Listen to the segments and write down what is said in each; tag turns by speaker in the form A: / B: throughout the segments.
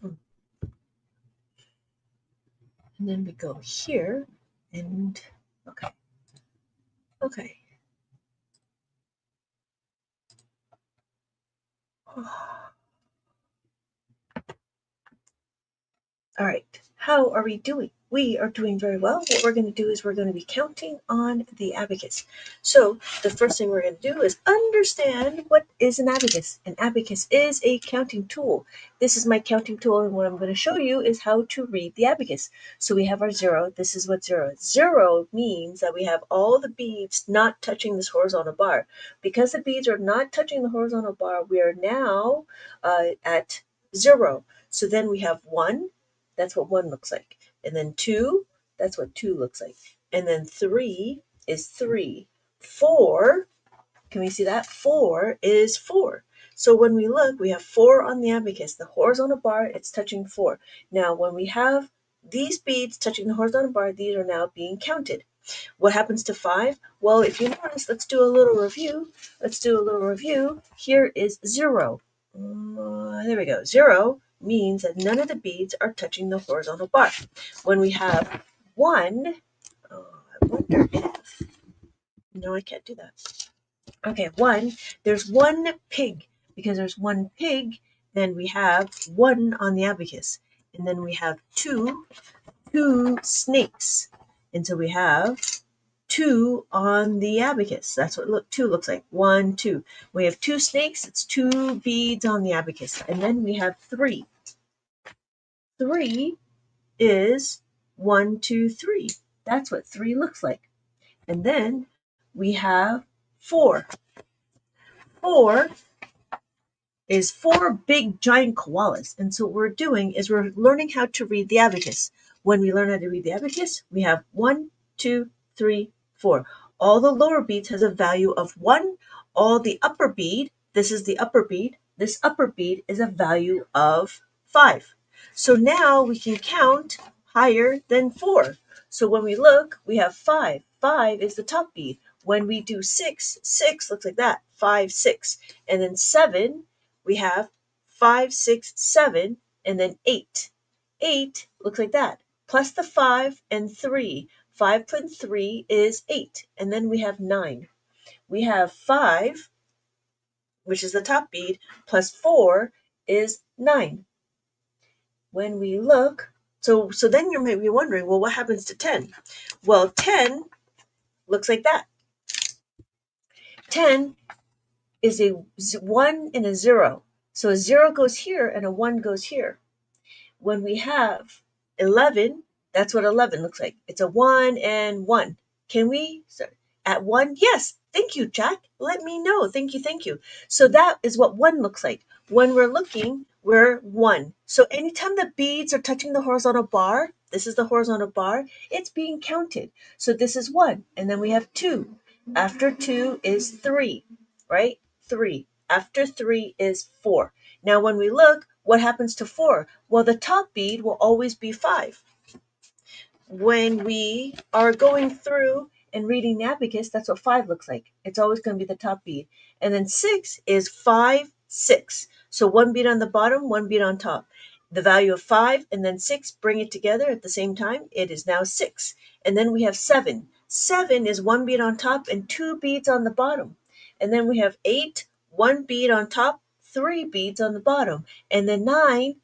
A: And then we go here and okay. All right, how are we doing? We are doing very well. What we're going to do is we're going to be counting on the abacus. So the first thing we're going to do is understand what is an abacus. An abacus is a counting tool. This is my counting tool, and what I'm going to show you is how to read the abacus. So we have our zero. This is what zero is. Zero means that we have all the beads not touching this horizontal bar. Because the beads are not touching the horizontal bar, we are now at zero. So then we have one. That's what one looks like. And then two, that's what two looks like. And then three is three. Four, can we see that? Four is four. So when we look, we have four on the abacus. The horizontal bar, it's touching four. Now, when we have these beads touching the horizontal bar, these are now being counted. What happens to five? Well, if you notice, let's do a little review. Here is zero. There we go. Zero means that none of the beads are touching the horizontal bar. When we have one, I wonder if, no, I can't do that. Okay, one, there's one pig. Because there's one pig, then we have one on the abacus. And then we have two snakes. And so we have two on the abacus. That's what two looks like. One, two. We have two snakes. It's two beads on the abacus. And then we have three. Three is one, two, three. That's what three looks like. And then we have four. Four is four big giant koalas. And so what we're doing is we're learning how to read the abacus. When we learn how to read the abacus, we have 1, 2, 3, 4. All the lower beads has a value of 1. All the upper bead, this is the upper bead, this upper bead is a value of 5. So now we can count higher than 4. So when we look, we have 5. 5 is the top bead. When we do 6, 6 looks like that. 5, 6. And then 7, we have 5, 6, 7, and then 8. 8 looks like that. Plus the 5 and 3. 5 plus 3 is 8. And then we have 9. We have 5, which is the top bead, plus 4 is 9. When we look, so then you may be wondering, well, what happens to 10? Well, 10 looks like that. 10 is a 1 and a 0. So a 0 goes here and a 1 goes here. When we have 11, that's what 11 looks like. It's a 1 and 1. Can we, at 1? Yes. Thank you, Jack. Let me know. Thank you. So that is what 1 looks like. When we're looking, we're 1. So anytime the beads are touching the horizontal bar, this is the horizontal bar, it's being counted. So this is 1. And then we have 2. After 2 is 3, right? 3. After 3 is 4. Now when we look, what happens to 4? Well, the top bead will always be 5. When we are going through and reading the abacus, that's what 5 looks like. It's always going to be the top bead. And then 6 is 5, 6. So one bead on the bottom, one bead on top. The value of 5 and then 6, bring it together at the same time. It is now 6. And then we have 7. 7 is one bead on top and two beads on the bottom. And then we have 8, one bead on top, 3 beads on the bottom. And then 9,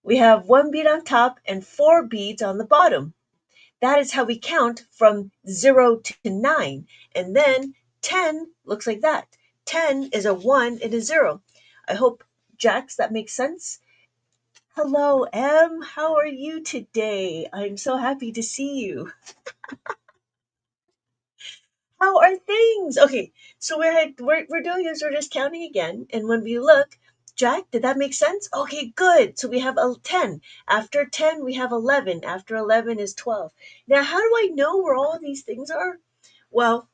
A: we have one bead on top and 4 beads on the bottom. That is how we count from 0 to 9. And then 10 looks like that. 10 is a 1 and a 0. I hope, Jax, that makes sense. Hello, Em. How are you today? I'm so happy to see you. How are things? Okay, so we're doing is we're just counting again, and when we look, Jack, did that make sense? Okay, good. So we have a 10. After 10, we have 11. After 11 is 12. Now, how do I know where all of these things are? Well,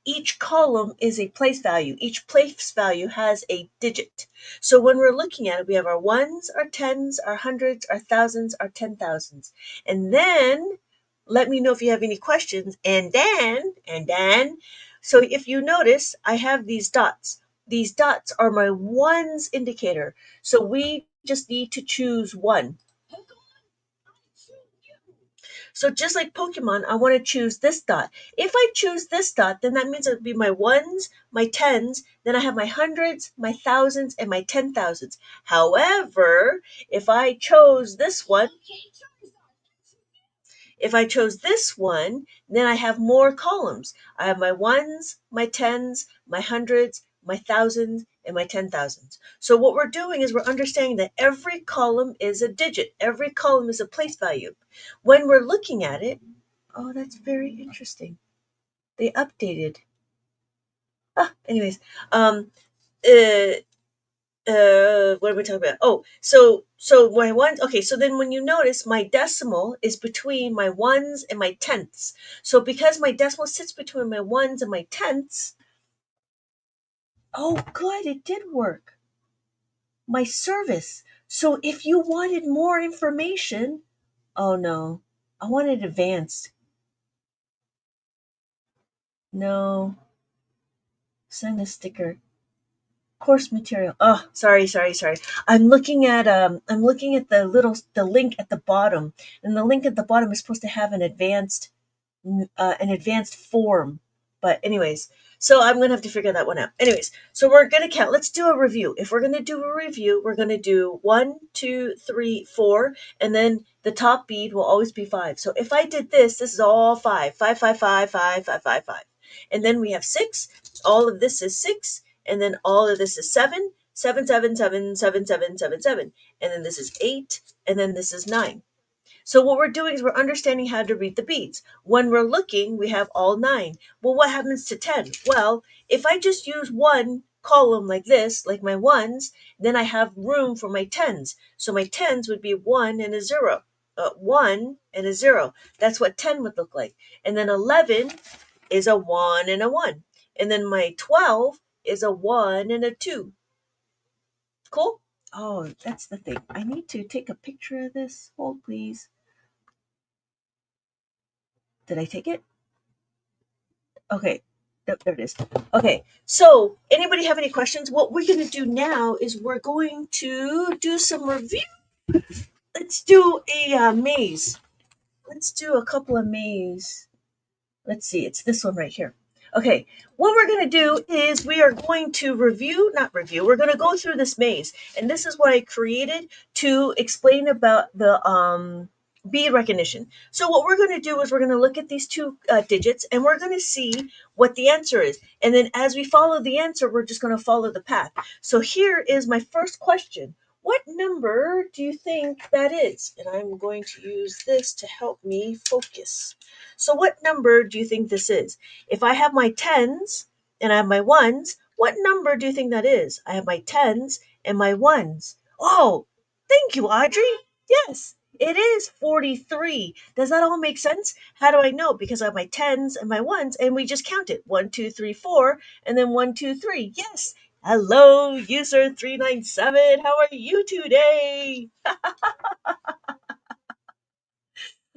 A: each column is a place value. Each place value has a digit. So when we're looking at it, we have our ones, our tens, our hundreds, our thousands, our 10,000s. And then let me know if you have any questions. And then, so if you notice, I have these dots. These dots are my ones indicator. So we just need to choose one. So just like Pokemon, I want to choose this dot. If I choose this dot, then that means it would be my ones, my tens, then I have my hundreds, my thousands, and my 10,000s. However, if I chose this one, if I chose this one, then I have more columns. I have my ones, my tens, my hundreds, my thousands, and my 10,000s. So what we're doing is we're understanding that every column is a digit. Every column is a place value. When we're looking at it, oh, that's very interesting. They updated. Anyways, uh, what are we talking about? Oh, so my ones. Okay, so then when you notice, my decimal is between my ones and my tenths. So because my decimal sits between my ones and my tenths, oh, good, it did work. My service. So if you wanted more information, oh no, I wanted advanced. No, send a sticker. Course material. Oh, sorry. I'm looking at the link at the bottom, and the link at the bottom is supposed to have an advanced form. But anyways, so I'm gonna have to figure that one out. Anyways, so we're gonna count. Let's do a review. If we're gonna do a review, we're gonna do 1, 2, 3, 4, and then the top bead will always be 5. So if I did this, this is all 5, 5, 5, 5, 5, 5, 5, 5, and then we have 6. All of this is 6, and then all of this is 7, 7, 7, 7, 7, 7, 7, 7, and then this is 8, and then this is 9. So what we're doing is we're understanding how to read the beads. When we're looking, we have all 9. Well, what happens to 10? Well, if I just use one column like this, like my ones, then I have room for my tens. So my tens would be 1 and a 0. 1 and a 0. That's what 10 would look like. And then 11 is a 1 and a 1. And then my 12 is a 1 and a 2. Cool? Oh, that's the thing. I need to take a picture of this. Hold, please. Did I take it? Okay. Yep, there it is. Okay. So, anybody have any questions? What we're going to do now is we're going to do some review. Let's do a maze. Let's do a couple of maze. Let's see. It's this one right here. Okay. What we're going to do is we are going to not review. We're going to go through this maze. And this is what I created to explain about the bead recognition. So what we're going to do is we're going to look at these two digits and we're going to see what the answer is. And then as we follow the answer, we're just going to follow the path. So here is my first question. What number do you think that is? And I'm going to use this to help me focus. So what number do you think this is? If I have my tens and I have my ones, what number do you think that is? I have my tens and my ones. Oh, thank you, Audrey. Yes, it is 43. Does that all make sense? How do I know? Because I have my tens and my ones, and we just count it 1, 2, 3, 4, and then 1, 2, 3. Yes. Hello, user 397. How are you today?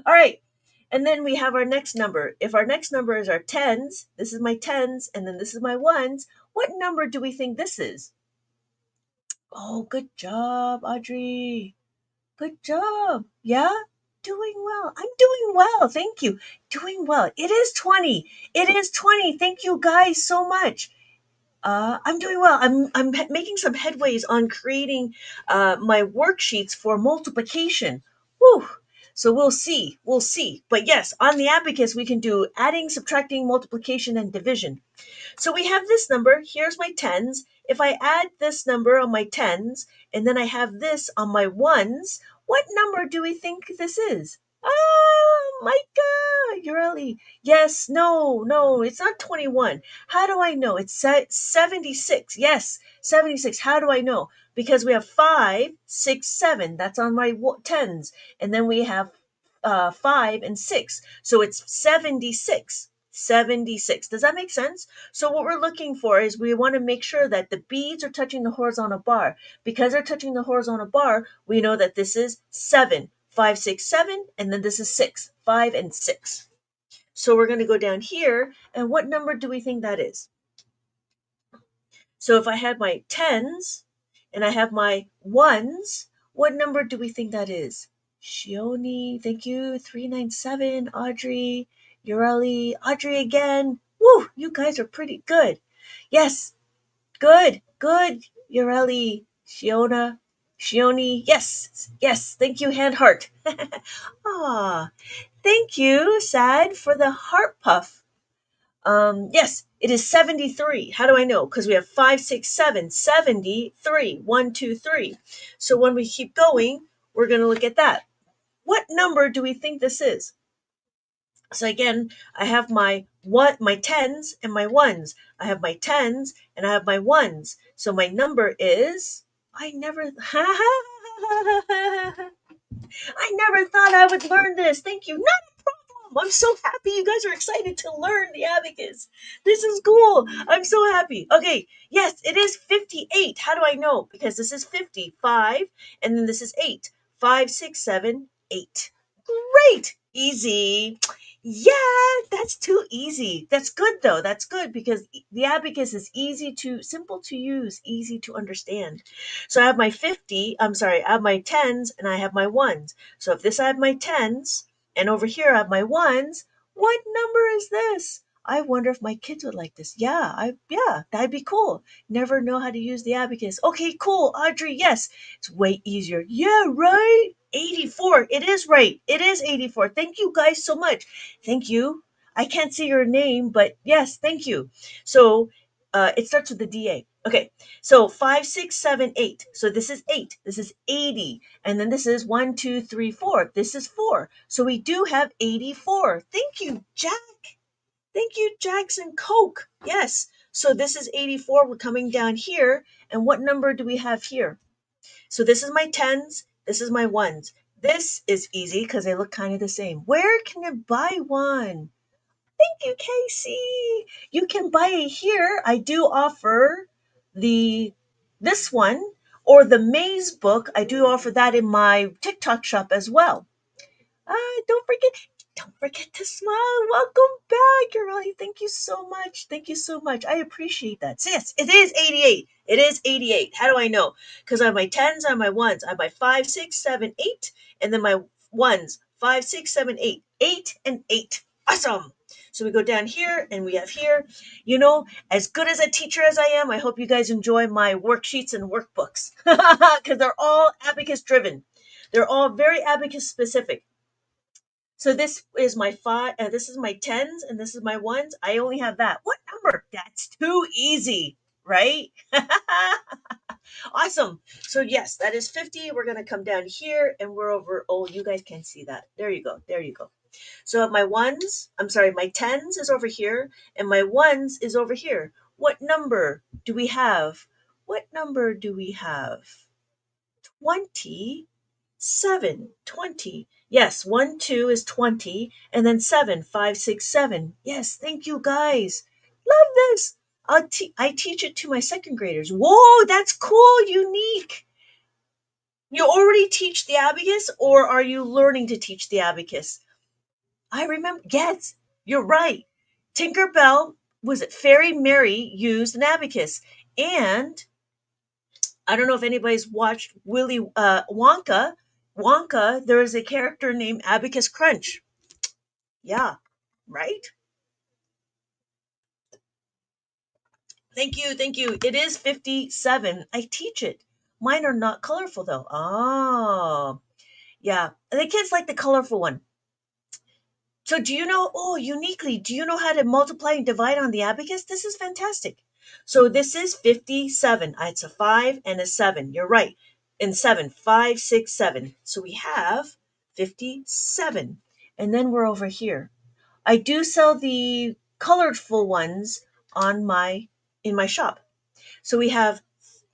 A: All right. And then we have our next number. If our next number is our tens, this is my tens, and then this is my ones, what number do we think this is? Oh, good job, Audrey. Good job. Yeah? Doing well. I'm doing well. Thank you. Doing well. It is 20. It is 20. Thank you guys so much. I'm doing well. I'm making some headways on creating my worksheets for multiplication. Whew. So we'll see. We'll see. But yes, on the abacus, we can do adding, subtracting, multiplication, and division. So we have this number. Here's my tens. If I add this number on my tens, and then I have this on my ones, what number do we think this is? Oh, Micah, you're early. Yes, no, it's not 21. How do I know? It's 76. Yes, 76. How do I know? Because we have 5, 6, 7. That's on my tens. And then we have 5 and 6. So it's 76. 76. Does that make sense? So what we're looking for is we want to make sure that the beads are touching the horizontal bar. Because they're touching the horizontal bar, we know that this is 7. 5, 6, 7, and then this is 6. 5 and 6. So we're going to go down here, and what number do we think that is? So if I had my tens and I have my ones, What number do we think that is? Shioni, thank you. 397. Audrey, Ureli, Audrey again. Woo, you guys are pretty good. Yes, good, good. Ureli, Shioni. Yes, yes. Thank you, hand heart. Ah, thank you, Sad, for the heart puff. Yes, it is 73. How do I know? Because we have 5, 6, 7, 73. 1, 2, 3. So when we keep going, we're going to look at that. What number do we think this is? So again, I have my tens and my ones. I have my tens and I have my ones. So my number is I never I never thought I would learn this. Thank you. Not a problem. I'm so happy you guys are excited to learn the abacus. This is cool. I'm so happy. Okay, yes, it is 58. How do I know? Because this is 55 and then this is 8. 5, 6, 7, 8. Great. Easy. Yeah, that's too easy. That's good though. That's good because the abacus is simple to use, easy to understand. So I have my 50, I'm sorry, I have my tens and I have my ones. So if this I have my tens and over here I have my ones, what number is this? I wonder if my kids would like this. Yeah, that'd be cool. Never know how to use the abacus. Okay, cool. Audrey, yes. It's way easier. Yeah, right. 84. It is right. It is 84. Thank you guys so much. Thank you. I can't see your name, but yes, thank you. So it starts with the DA. Okay, so 5, 6, 7, 8. So this is 8. This is 80. And then this is 1, 2, 3, 4. This is 4. So we do have 84. Thank you, Jack. Thank you, Jackson Coke. Yes. So this is 84. We're coming down here. And what number do we have here? So this is my tens. This is my ones. This is easy because they look kind of the same. Where can you buy one? Thank you, Casey. You can buy it here. I do offer the this one or the maze book. I do offer that in my TikTok shop as well. Don't forget to smile. Welcome back, Urali. Thank you so much. Thank you so much. I appreciate that. So yes, it is 88. It is 88. How do I know? Because I have my tens, I have my ones. I have my 5, 6, 7, 8, and then my ones. 5, 6, 7, 8. 8 and 8. Awesome. So we go down here and we have here. As good as a teacher as I am, I hope you guys enjoy my worksheets and workbooks because they're all abacus driven. They're all very abacus specific. So this is my five. This is my tens, and this is my ones. I only have that. What number? That's too easy, right? Awesome. So yes, that is 50. We're gonna come down here, and we're over. Oh, you guys can't see that. There you go. There you go. So my ones. I'm sorry. My tens is over here, and my ones is over here. What number do we have? What number do we have? 20. 7, 20. Yes, 1, 2 is 20. And then 7, 5, 6, 7. Yes, thank you guys. Love this. I teach it to my second graders. Whoa, that's cool, unique. You already teach the abacus, or are you learning to teach the abacus? I remember, yes, you're right. Tinkerbell, was it Fairy Mary used an abacus. And I don't know if anybody's watched Willy Wonka. Wonka, there is a character named Abacus Crunch. Yeah, right? Thank you, thank you. It is 57. I teach it. Mine are not colorful though. Oh, yeah. The kids like the colorful one. So do you know, uniquely, do you know how to multiply and divide on the abacus? This is fantastic. So this is 57. It's a 5 and a 7. You're right. And 7, 5, 6, 7. So we have 57. And then we're over here. I do sell the colorful ones in my shop. So we have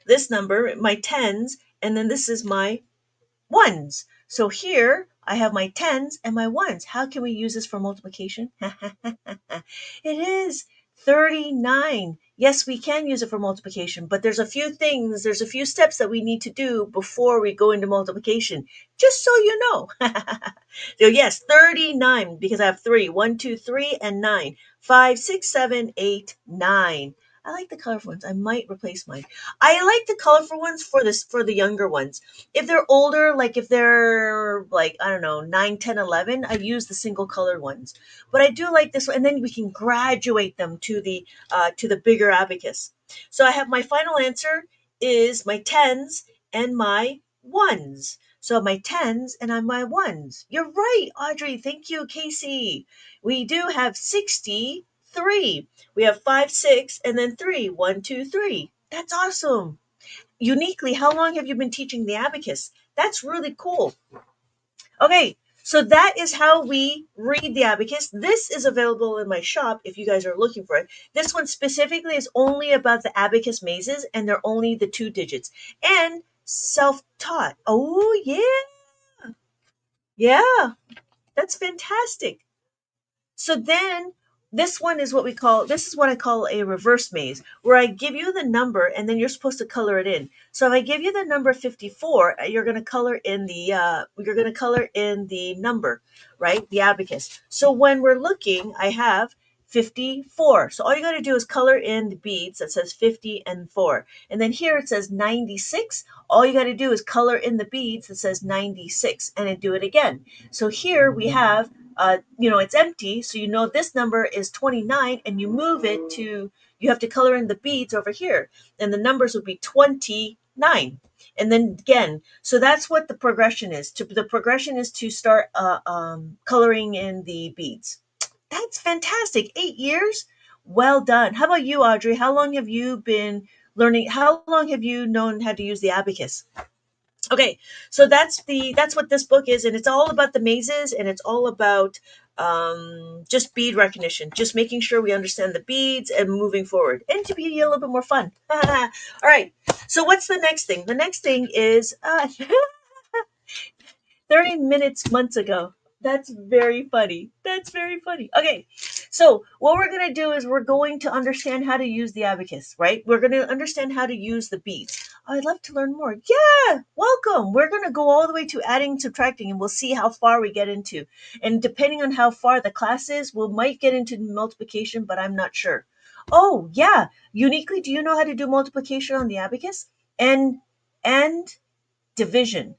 A: this number, my tens, and then this is my ones. So here I have my tens and my ones. How can we use this for multiplication? It is 39. Yes, we can use it for multiplication, but there's a few steps that we need to do before we go into multiplication, just so you know. So yes, 39, because I have 3, 1, 2, 3, and 9. 5, 6, 7, 8, 9. I like the colorful ones. I might replace mine. I like the colorful ones for this for the younger ones. If they're older, like if they're like I don't know 9, 10, 11, I use the single colored ones. But I do like this one, and then we can graduate them to the bigger abacus. So I have my final answer is my tens and my ones. So my tens and I'm my ones. You're right, Audrey. Thank you, Casey. We do have 63. We have 5, 6, and then 3. 1, 2, 3. That's awesome. Uniquely, how long have you been teaching the abacus? That's really cool. Okay, so that is how we read the abacus. This is available in my shop if you guys are looking for it. This one specifically is only about the abacus mazes, and they're only the 2 digits and self-taught. Oh yeah, yeah, that's fantastic. So then this one is what we call this is what I call a reverse maze, where I give you the number and then you're supposed to color it in. So if I give you the number 54, you're going to color in the number, right? The abacus. So when we're looking, I have 54. So all you got to do is color in the beads that says 50 and 4. And then here it says 96. All you got to do is color in the beads that says 96 and then do it again. So here we have it's empty. So you know this number is 29 and you move it to, you have to color in the beads over here. And the numbers would be 29. And then again, so that's what the progression is. The progression is to start coloring in the beads. That's fantastic. 8 years? Well done. How about you, Audrey? How long have you been learning? How long have you known how to use the abacus? Okay, so that's what this book is, and it's all about the mazes, and it's all about just bead recognition, just making sure we understand the beads and moving forward, and to be a little bit more fun. All right. So what's the next thing? The next thing is 30 minutes months ago. That's very funny. That's very funny. Okay, so what we're going to do is we're going to understand how to use the abacus, right? We're going to understand how to use the beads. I'd love to learn more. Yeah, welcome. We're going to go all the way to adding, subtracting, and we'll see how far we get into. And depending on how far the class is, we might get into multiplication, but I'm not sure. Oh, yeah. Uniquely, do you know how to do multiplication on the abacus? And division,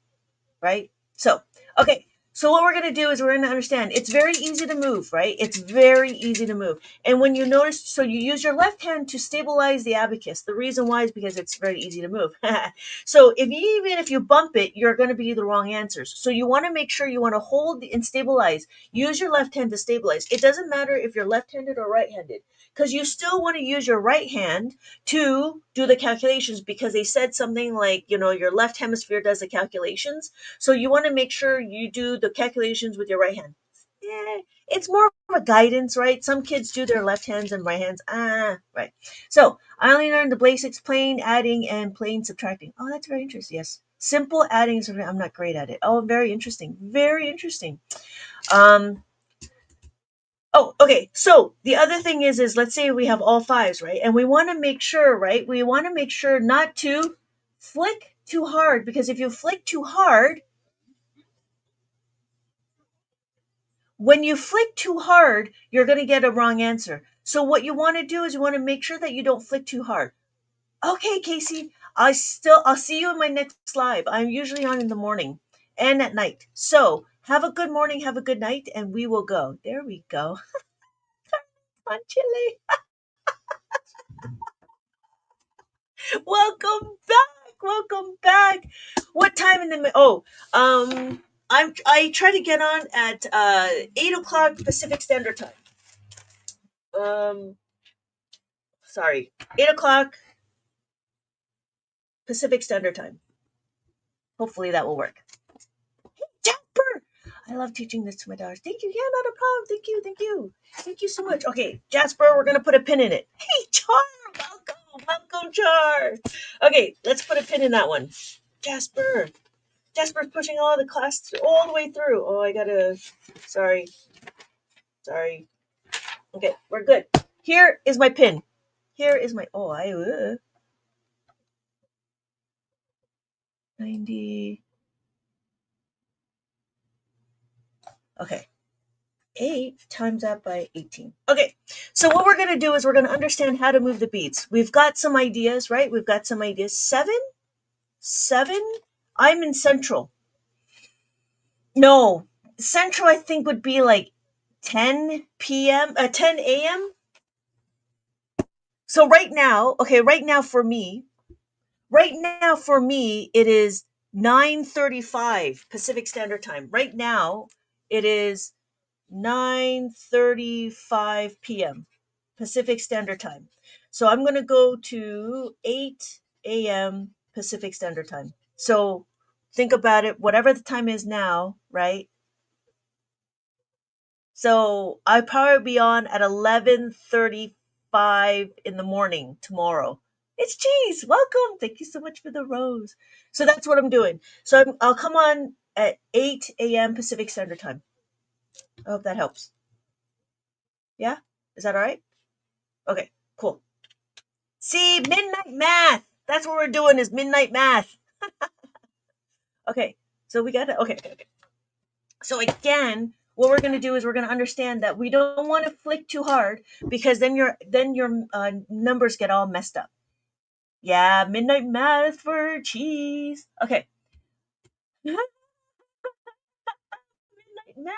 A: right? So, okay. So what we're going to do is we're going to understand it's very easy to move, right? It's very easy to move. And when you notice, so you use your left hand to stabilize the abacus. The reason why is because it's very easy to move. So even if you bump it, you're going to be the wrong answers. So you want to make sure you want to hold and stabilize. Use your left hand to stabilize. It doesn't matter if you're left-handed or right-handed, because you still want to use your right hand to do the calculations, because they said something like, your left hemisphere does the calculations, so you want to make sure you do the calculations with your right hand. Yeah, it's more of a guidance, right? Some kids do their left hands and right hands. Right. So I only learned the basics: plain adding and plain subtracting. Oh, that's very interesting. Yes. Simple adding and subtracting. I'm not great at it. Oh, very interesting. Very interesting. Um, oh, okay. So the other thing is let's say we have all fives, right? And we want to make sure, right? We want to make sure not to flick too hard, because if you flick too hard, when you flick too hard, you're going to get a wrong answer. So what you want to do is you want to make sure that you don't flick too hard. Okay, Casey, I'll see you in my next live. I'm usually on in the morning and at night. So have a good morning, have a good night, and we will go. There we go. On Chile. Welcome back. Welcome back. What time in the I try to get on at 8 o'clock Pacific Standard Time. Um sorry. 8 o'clock Pacific Standard Time. Hopefully that will work. Jasper! I love teaching this to my daughters. Thank you. Yeah, not a problem. Thank you. Thank you. Thank you so much. Okay, Jasper, we're going to put a pin in it. Hey, Char! Welcome. Welcome, Char. Okay, let's put a pin in that one. Jasper. Jasper's pushing all the class all the way through. Oh, I gotta. Sorry. Sorry. Okay, we're good. Here is my pin. Here is my. 90. Okay. 8 times that by 18. Okay, so what we're going to do is we're going to understand how to move the beads. We've got some ideas, right? We've got some ideas. 7? 7? I'm in Central. No, Central I think would be like 10 p.m., 10 a.m. So right now, okay, right now for me, it is 9:35 Pacific Standard Time. Right now, it is 9:35 p.m. Pacific Standard Time. So I'm going to go to 8 a.m. Pacific Standard Time. So think about it, whatever the time is now, right? So I probably be on at 11:35 in the morning tomorrow. It's Cheese. Welcome. Thank you so much for the rose. So that's what I'm doing. So I'll come on at 8 a.m. Pacific Standard Time. I hope that helps. Yeah? Is that all right? Okay, cool. See, midnight math. That's what we're doing is midnight math. Okay, so we got it. Okay. So again, what we're going to do is we're going to understand that we don't want to flick too hard because then your numbers get all messed up. Yeah, midnight math for cheese. Okay. Midnight math.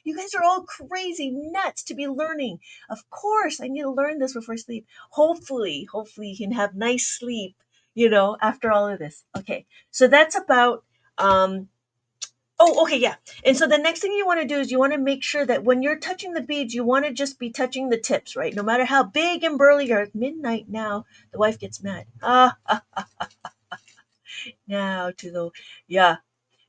A: You guys are all crazy nuts to be learning. Of course, I need to learn this before sleep. Hopefully you can have nice sleep, after all of this. Okay. So that's about um oh, okay, yeah. And so the next thing you want to do is you want to make sure that when you're touching the beads, you want to just be touching the tips, right? No matter how big and burly you're at midnight now, the wife gets mad. Now to the, yeah.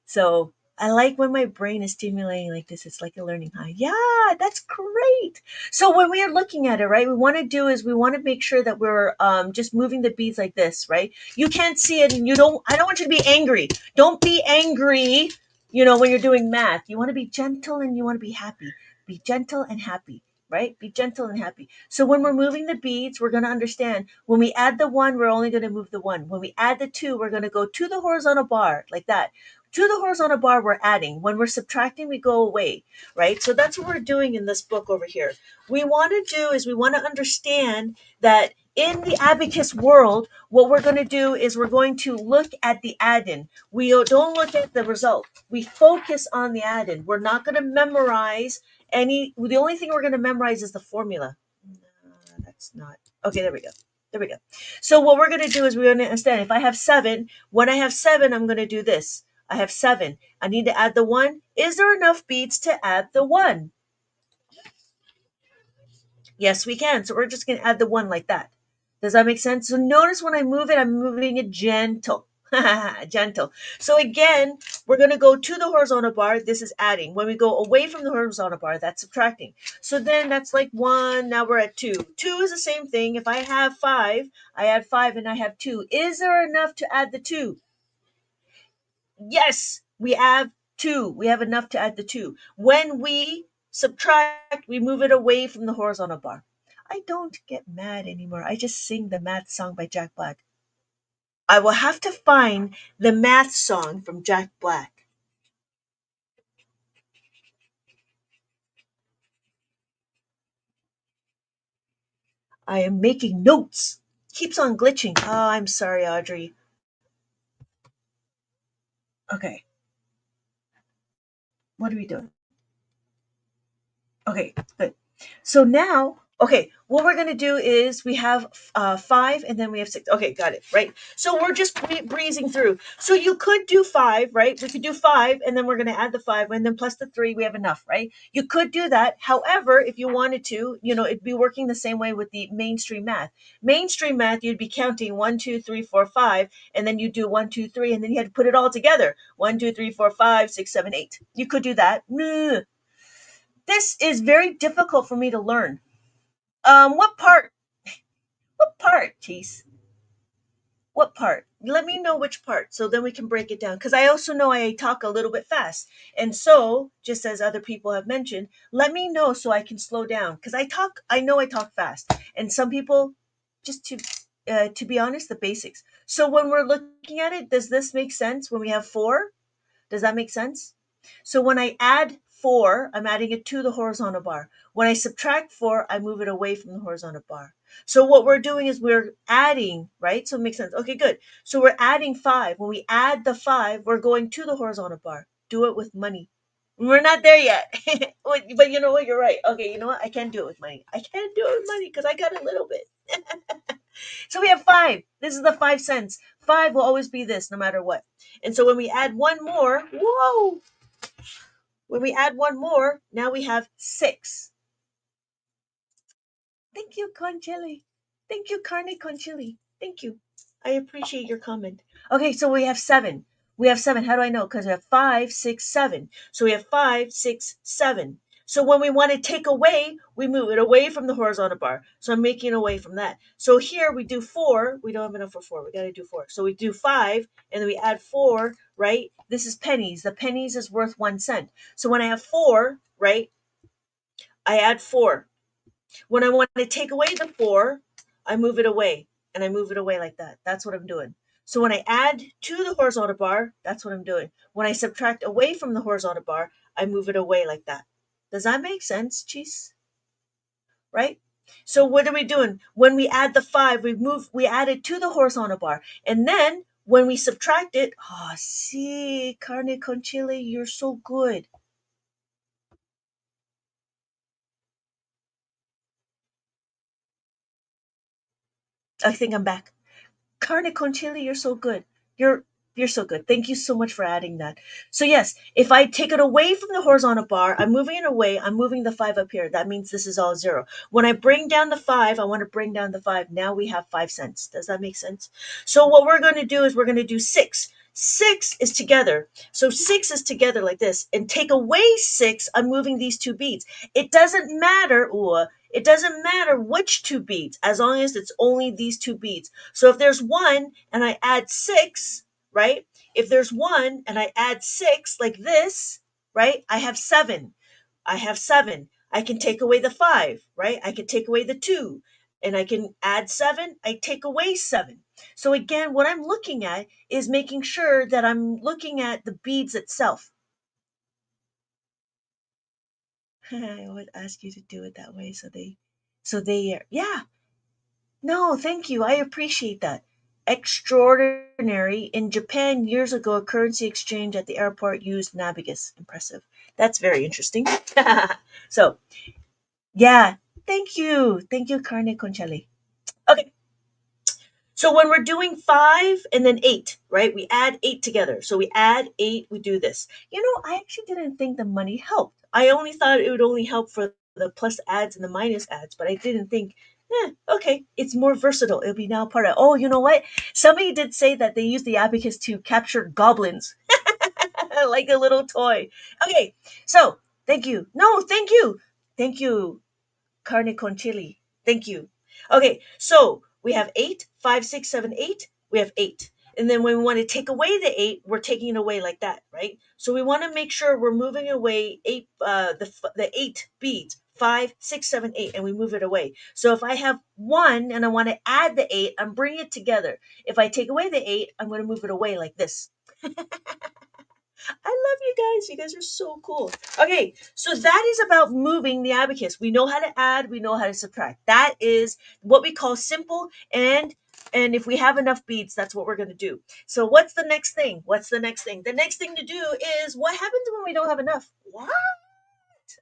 A: So I like when my brain is stimulating like this. It's like a learning high. Yeah, that's great. So when we are looking at it, right, we want to do is we want to make sure that we're just moving the beads like this, right? You can't see it, and I don't want you to be angry. Don't be angry. When you're doing math, you want to be gentle and you want to be happy. Be gentle and happy. Right? Be gentle and happy. So when we're moving the beads, we're going to understand when we add the 1, we're only going to move the 1. When we add the 2, we're going to go to the horizontal bar like that. To the horizontal bar, we're adding. When we're subtracting, we go away, right? So that's what we're doing in this book over here. We want to do is we want to understand that in the abacus world, what we're going to do is we're going to look at the add-in. We don't look at the result. We focus on the add-in. We're not going to memorize the only thing we're going to memorize is the formula. That's not, okay, there we go. There we go. So what we're going to do is we're going to understand if I have 7, when I have 7, I'm going to do this. I have 7. I need to add the 1. Is there enough beads to add the 1? Yes, we can. So we're just going to add the 1 like that. Does that make sense? So notice when I move it, I'm moving it gentle. Gentle. So again, we're going to go to the horizontal bar. This is adding. When we go away from the horizontal bar, that's subtracting. So then that's like 1. Now we're at 2. 2 is the same thing. If I have 5, I add 5 and I have 2. Is there enough to add the 2? Yes, we have 2. We have enough to add the 2. When we subtract, we move it away from the horizontal bar. I don't get mad anymore. I just sing the math song by Jack Black. I will have to find the math song from Jack Black. I am making notes. Keeps on glitching. Oh, I'm sorry, Audrey. Okay, what are we doing? Okay, good. So now, okay, what we're going to do is we have 5 and then we have 6. Okay, got it, right? So we're just breezing through. So you could do 5, right? We could do 5 and then we're going to add the 5 and then plus the 3, we have enough, right? You could do that. However, if you wanted to, it'd be working the same way with the mainstream math. Mainstream math, you'd be counting 1, 2, 3, 4, 5, and then you do 1, 2, 3, and then you had to put it all together. 1, 2, 3, 4, 5, 6, 7, 8. You could do that. This is very difficult for me to learn. What part? What part, Cheese? What part? Let me know which part so then we can break it down. Because I also know I talk a little bit fast. And so, just as other people have mentioned, let me know so I can slow down. Because I know I talk fast. And some people, just to be honest, the basics. So when we're looking at it, does this make sense when we have 4? Does that make sense? So when I add 4, I'm adding it to the horizontal bar. When I subtract 4, I move it away from the horizontal bar. So what we're doing is we're adding, right? So it makes sense. Okay, good. So we're adding 5. When we add the 5, we're going to the horizontal bar. Do it with money. We're not there yet. But you know what? You're right. Okay, you know what? I can't do it with money. I can't do it with money because I got a little bit. So we have 5. This is the 5 cents. 5 will always be this no matter what. And so when we add one more, whoa, when we add one more, now we have 6. Thank you, Conchili. Thank you, Carne Conchili. Thank you. I appreciate your comment. Okay, so we have 7. We have 7. How do I know? Because we have 5, 6, 7. So we have 5, 6, 7. So when we want to take away, we move it away from the horizontal bar. So I'm making away from that. So here we do 4. We don't have enough for 4. We got to do 4. So we do 5, and then we add 4, right? This is pennies. The pennies is worth 1 cent. So when I have 4, right, I add 4. When I want to take away the 4, I move it away, and I move it away like that. That's what I'm doing. So when I add to the horizontal bar, that's what I'm doing. When I subtract away from the horizontal bar, I move it away like that. Does that make sense, Cheese? Right? So what are we doing? When we add the 5, we add it to the horizontal bar. And then when we subtract it, oh, see, carne con chile, you're so good. I think I'm back. Carne con chile, you're so good. You're you're so good. Thank you so much for adding that. So yes, if I take it away from the horizontal bar, I'm moving it away. I'm moving the 5 up here. That means this is all 0. When I bring down the 5, I want to bring down the 5. Now we have 5 cents. Does that make sense? So what we're going to do is we're going to do 6. 6 is together. So 6 is together like this. And take away 6, I'm moving these 2 beads. It doesn't matter, it doesn't matter which 2 beads, as long as it's only these 2 beads. So if there's 1 and I add 6, right? If there's 1 and I add 6 like this, right? I have 7. I have 7. I can take away the 5, right? I can take away the 2 and I can add 7. I take away 7. So again, what I'm looking at is making sure that I'm looking at the beads itself. I would ask you to do it that way so they yeah. No, thank you. I appreciate that. Extraordinary. In Japan, years ago, a currency exchange at the airport used an abacus. Impressive. That's very interesting. So, yeah, thank you. Thank you, Carne Conchali. Okay, so when we're doing 5 and then 8, right? We add 8 together. So we add 8, we do this. I actually didn't think the money helped. I only thought it would only help for the plus adds and the minus adds, but I didn't think, okay, it's more versatile. It'll be now part of, oh, you know what? Somebody did say that they used the abacus to capture goblins, like a little toy. Okay, so thank you. No, thank you. Thank you, carne con chili. Thank you. Okay, so we have 8, 5, 6, 7, 8. We have 8. And then when we want to take away the 8, we're taking it away like that, right? So we want to make sure we're moving away 8, the 8 beads. 5, 6, 7, 8, and we move it away. So if I have 1 and I want to add the 8, I'm bringing it together. If I take away the 8, I'm going to move it away like this. I love you guys. You guys are so cool. Okay, so that is about moving the abacus. We know how to add, we know how to subtract. That is what we call simple, and if we have enough beads, that's what we're going to do. So what's the next thing? What's the next thing? The next thing to do is what happens when we don't have enough? What?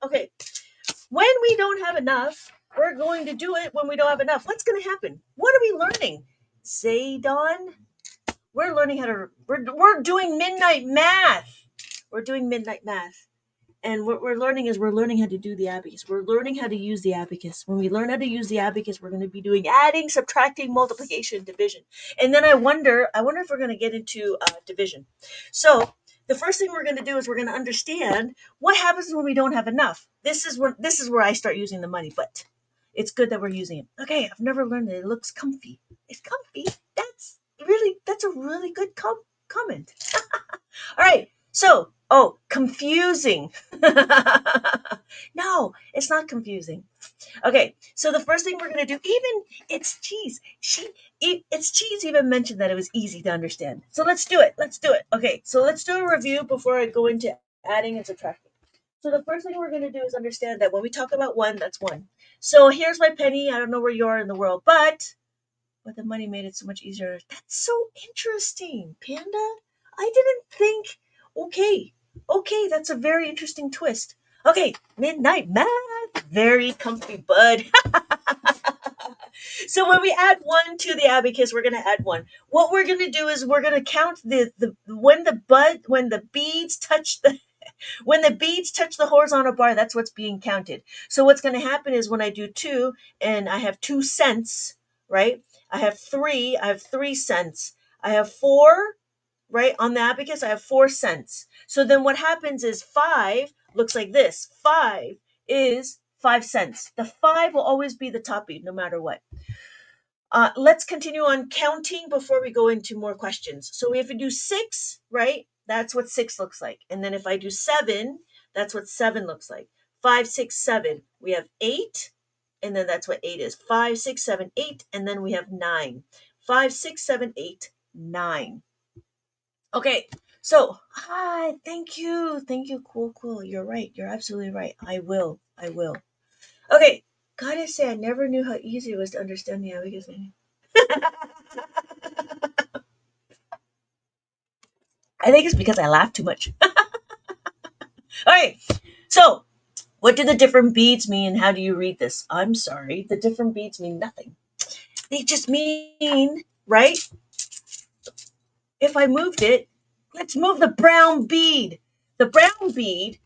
A: Okay, when we don't have enough, we're going to do it when we don't have enough. What's going to happen? What are we learning? Zaydon? We're learning how to, we're doing midnight math. We're doing midnight math. And what we're learning is we're learning how to do the abacus. We're learning how to use the abacus. When we learn how to use the abacus, we're going to be doing adding, subtracting, multiplication, division. And then I wonder if we're going to get into division. So the first thing we're going to do is we're going to understand what happens when we don't have enough. This is where I start using the money, but it's good that we're using it. Okay, I've never learned it. It looks comfy. It's comfy. That's a really good comment. All right. So, confusing. No, it's not confusing. Okay. So the first thing we're going to do, even it's cheese. It's cheese even mentioned that it was easy to understand. So let's do it. Let's do it. Okay. So let's do a review before I go into adding and subtracting. So the first thing we're going to do is understand that when we talk about one, that's one. So here's my penny. I don't know where you are in the world, but the money made it so much easier. That's so interesting, Panda. I didn't think. Okay, okay, that's a very interesting twist. Okay, midnight math. Very comfy, bud. So when we add one to the abacus, we're gonna add one. What we're gonna do is we're gonna count the when the beads touch the when the beads touch the horizontal bar, that's what's being counted. So what's going to happen is when I do two and I have 2 cents, right? I have 3 cents. I have four, right? On the abacus, I have 4 cents. So then what happens is five looks like this. Five is 5 cents. The five will always be the top bead no matter what. Let's continue on counting before we go into more questions. So if we do six, right, that's what six looks like. And then if I do seven, that's what seven looks like. Five, six, seven. We have eight, and then that's what eight is. Five, six, seven, eight, and then we have nine. Five, six, seven, eight, nine. Okay, so hi, thank you. Thank you. Cool, cool. You're right. You're absolutely right. I will. I will. Okay, gotta say, I never knew how easy it was to understand the abacus. I think it's because I laugh too much. All right. So, what do the different beads mean? How do you read this? I'm sorry. The different beads mean nothing. They just mean, right? If I moved it, let's move the brown bead. The brown bead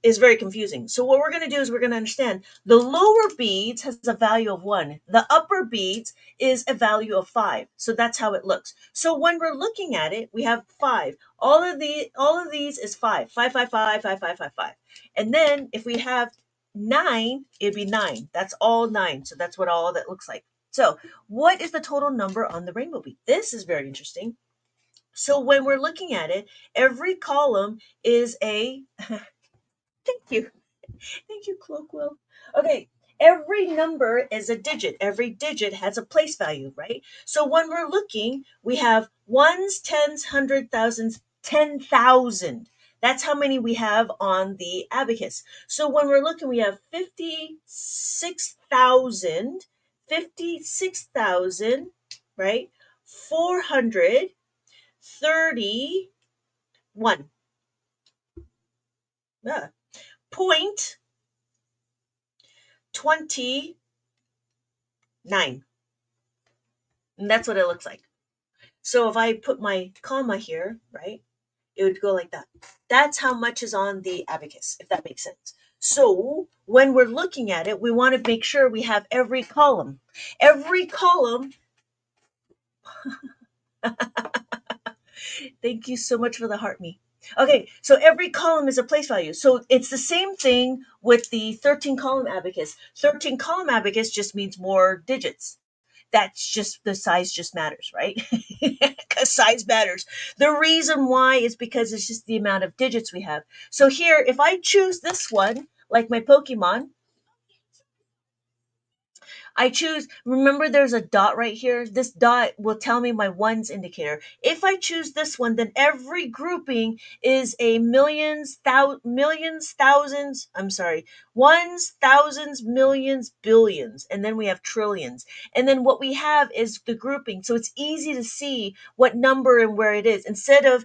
A: is very confusing. So what we're going to do is we're going to understand the lower beads has a value of 1. The upper beads is a value of 5. So that's how it looks. So when we're looking at it, we have 5. All of these is 5. 5, 5, 5, 5, 5, 5, 5. And then if we have 9, it'd be 9. That's all 9. So that's what all that looks like. So what is the total number on the rainbow bead? This is very interesting. So when we're looking at it, every column is a thank you. Thank you, Cloakwell. Okay, every number is a digit. Every digit has a place value, right? So when we're looking, we have ones, tens, hundred, thousands, 10,000. That's how many we have on the abacus. So when we're looking, we have 56,000, 56,000, right? 431. Point 29. And that's what it looks like. So if I put my comma here, right, it would go like that. That's how much is on the abacus, if that makes sense. So when we're looking at it, we want to make sure we have every column. Every column, thank you so much for the heart me. Okay, so every column is a place value. So it's the same thing with the 13 column abacus. 13 column abacus just means more digits. That's just the size just matters, right? Because size matters. The reason why is because it's just the amount of digits we have. So here, if I choose this one, like my Pokemon, I choose, remember there's a dot right here. This dot will tell me my ones indicator. If I choose this one, then every grouping is a millions, thousands, I'm sorry, ones, thousands, millions, billions. And then we have trillions. And then what we have is the grouping. So it's easy to see what number and where it is. Instead of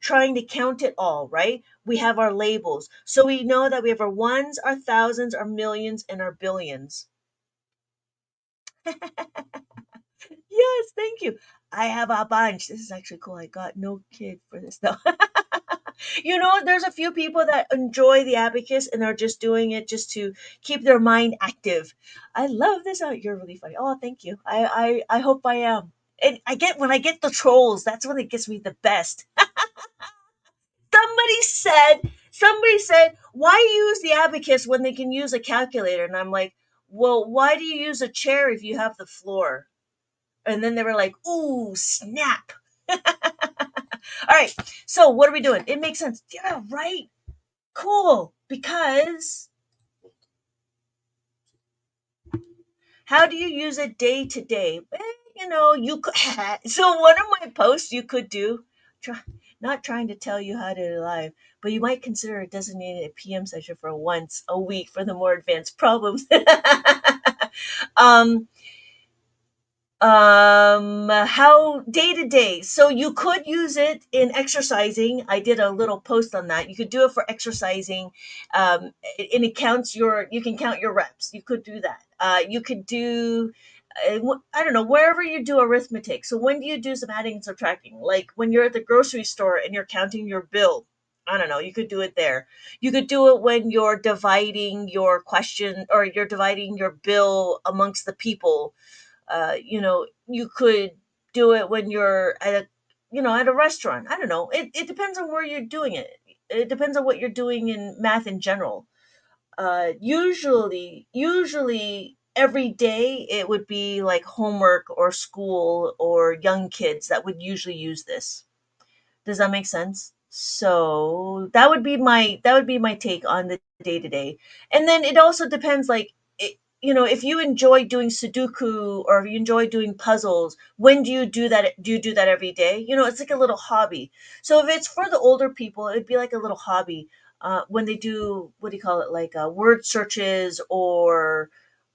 A: trying to count it all, right? We have our labels. So we know that we have our ones, our thousands, our millions, and our billions. Yes, thank you. I have a bunch. This is actually cool. I got no kid for this though. There's a few people that enjoy the abacus and are just doing it just to keep their mind active. I love this. Oh, you're really funny. Oh, thank you. I hope I am. And when I get the trolls, that's when it gets me the best. Somebody said, why use the abacus when they can use a calculator? And I'm like, well, why do you use a chair if you have the floor? And then they were like, ooh, snap. All right. So what are we doing? It makes sense. Yeah, right. Cool. Because how do you use it day to day? You could. So one of my posts you could do. try, not trying to tell you how to do live, but you might consider a designated PM session for once a week for the more advanced problems. um, how day to day, so you could use it in exercising. I did a little post on that. You could do it for exercising. And it counts your, you can count your reps. You could do that. You could do I don't know, wherever you do arithmetic. So when do you do some adding and subtracting, like when you're at the grocery store and you're counting your bill? I don't know, you could do it there. You could do it when you're dividing your question, or you're dividing your bill amongst the people. You could do it when you're at a, at a restaurant. I don't know. It depends on where you're doing it. It depends on what you're doing in math in general. Usually every day it would be like homework or school or young kids that would usually use this. Does that make sense? So that would be my take on the day to day. And then it also depends, like, if you enjoy doing Sudoku or if you enjoy doing puzzles, when do you do that? Do you do that every day? It's like a little hobby. So if it's for the older people, it'd be like a little hobby. When they do, what do you call it, like word searches or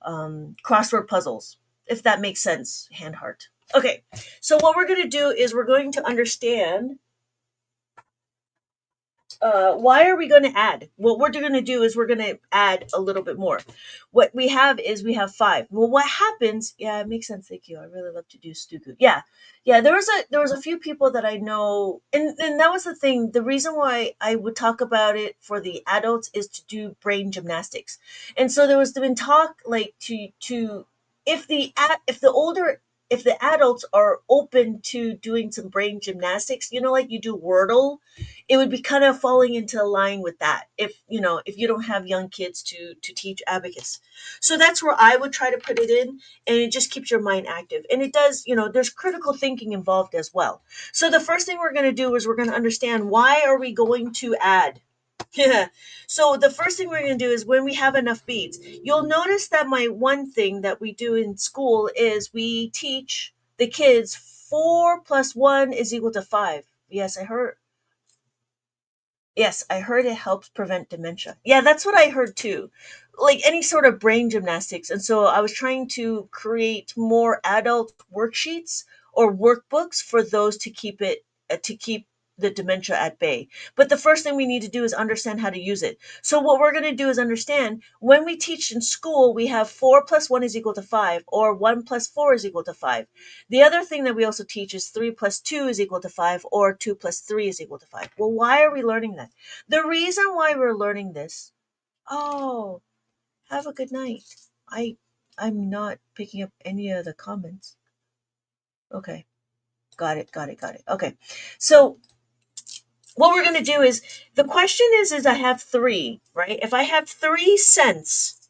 A: crossword puzzles, if that makes sense, hand heart. Okay, so what we're going to do is we're going to understand, why are we going to add? What we're going to do is we're going to add a little bit more. What we have is we have five. Well, what happens? Yeah, it makes sense. Thank you. I really love to do Stuku. Yeah, yeah. There was a few people that I know, and that was the thing. The reason why I would talk about it for the adults is to do brain gymnastics, and so there was been talk, like, to if the older, if the adults are open to doing some brain gymnastics, like you do Wordle, it would be kind of falling into line with that, if you don't have young kids to teach abacus. So that's where I would try to put it in, and it just keeps your mind active, and it does, there's critical thinking involved as well. So the first thing we're going to do is we're going to understand, why are we going to add? Yeah. So the first thing we're going to do is, when we have enough beads, you'll notice that my one thing that we do in school is we teach the kids 4 plus 1 is equal to 5. Yes, I heard. Yes, I heard it helps prevent dementia. Yeah, that's what I heard too. Like any sort of brain gymnastics. And so I was trying to create more adult worksheets or workbooks for those to keep the dementia at bay. But the first thing we need to do is understand how to use it. So what we're going to do is understand, when we teach in school, we have 4 plus 1 is equal to 5, or 1 plus 4 is equal to 5. The other thing that we also teach is 3 plus 2 is equal to 5, or 2 plus 3 is equal to 5. Well, why are we learning that? The reason why we're learning this, oh, have a good night. I I'm not picking up any of the comments. Okay, got it, got it, got it. Okay. So what we're going to do is, the question is I have three, right? If I have 3 cents,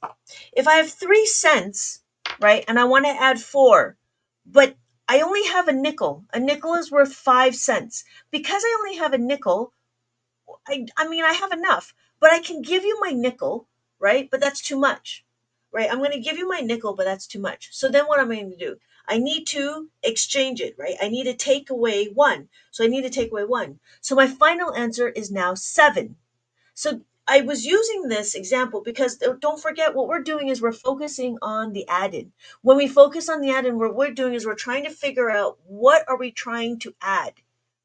A: right, and I want to add four, but I only have a nickel. A nickel is worth 5 cents. Because I only have a nickel, I mean, I have enough, but I can give you my nickel, right? But that's too much, right? I'm going to give you my nickel, but that's too much. So then what am I going to do? I need to exchange it, right? I need to take away one. So I need to take away one. So my final answer is now 7. So I was using this example because, don't forget, what we're doing is we're focusing on the add-in. When we focus on the add-in, what we're doing is we're trying to figure out, what are we trying to add?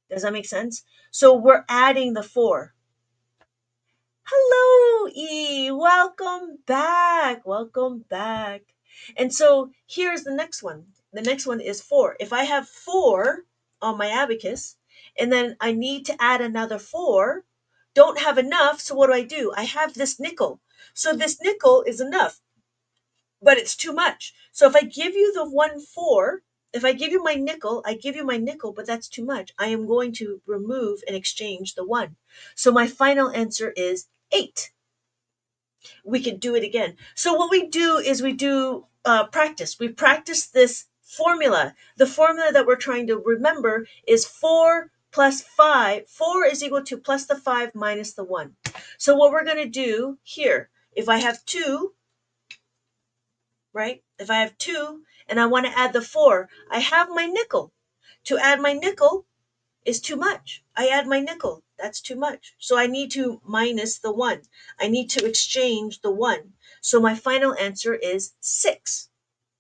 A: Does that make sense? So we're adding the 4. Hello, E. Welcome back. Welcome back. And so here's the next one. The next one is 4. If I have 4 on my abacus, and then I need to add another 4, don't have enough, so what do? I have this nickel. So this nickel is enough, but it's too much. So if I give you the 1 4, if I give you my nickel, I give you my nickel, but that's too much. I am going to remove and exchange the 1. So my final answer is 8. We can do it again. So what we do is we do practice. We practice this formula. The formula that we're trying to remember is 4 plus 5. 4 is equal to plus the 5 minus the 1. So what we're going to do here, if I have 2, right? If I have 2 and I want to add the 4, I have my nickel. To add my nickel, is too much. I add my nickel. That's too much. So I need to minus the 1. I need to exchange the 1. So my final answer is 6.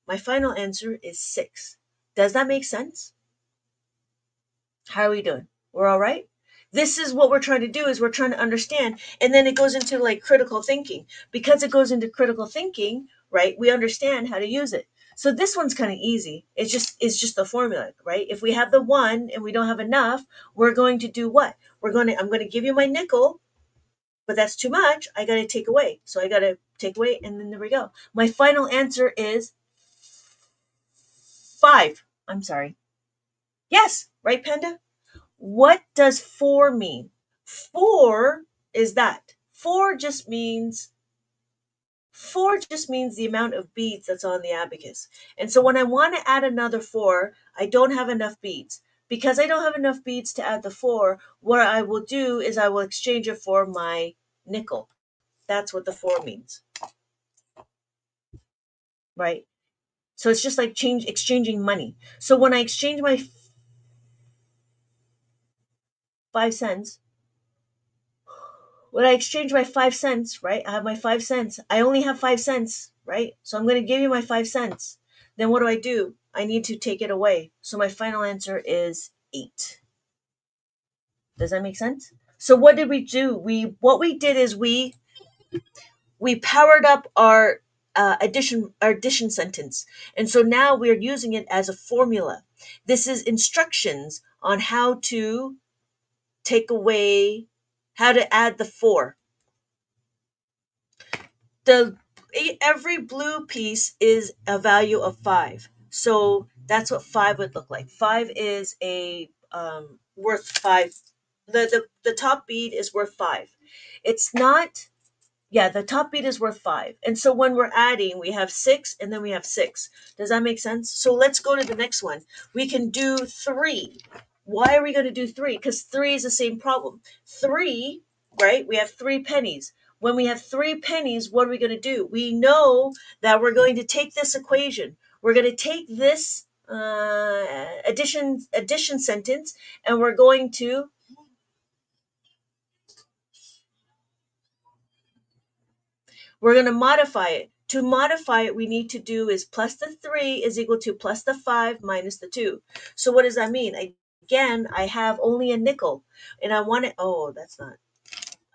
A: My final answer is 6. Does that make sense? How are we doing? We're all right? This is what we're trying to do is we're trying to understand, and then it goes into like critical thinking. Because it goes into critical thinking, right? We understand how to use it. So this one's kind of easy. It's just a formula, right? If we have the 1 and we don't have enough, we're going to do what? I'm going to give you my nickel, but that's too much. I got to take away. So I got to take away, and then there we go. My final answer is 5. I'm sorry. Yes, right, Panda? What does 4 mean? 4 is that. 4 just means the amount of beads that's on the abacus. And so when I want to add another 4, I don't have enough beads. Because I don't have enough beads to add the 4, what I will do is I will exchange it for my nickel. That's what the 4 means, right? So it's just like exchanging money. So when I exchange my 5 cents, when I exchange my 5 cents, right? I have my 5 cents. I only have 5 cents, right? So I'm going to give you my 5 cents. Then what do? I need to take it away. So my final answer is 8. Does that make sense? So what did we do? We powered up our addition sentence, and so now we're using it as a formula. This is instructions on how to take away, how to add the 4. the Every blue piece is a value of 5. So that's what 5 would look like. 5 is a worth 5. The top bead is worth 5. It's not, yeah, the top bead is worth 5. And so when we're adding, we have 6 and then we have 6. Does that make sense? So let's go to the next one. We can do 3. Why are we going to do 3? Because 3 is the same problem. 3, right? We have 3 pennies. When we have 3 pennies, what are we going to do? We know that we're going to take this equation. We're going to take this addition sentence, and we're going to modify it. To modify it, we need to do is plus the 3 is equal to plus the 5 minus the 2. So what does that mean? Again, I have only a nickel, and I want it. Oh, that's not.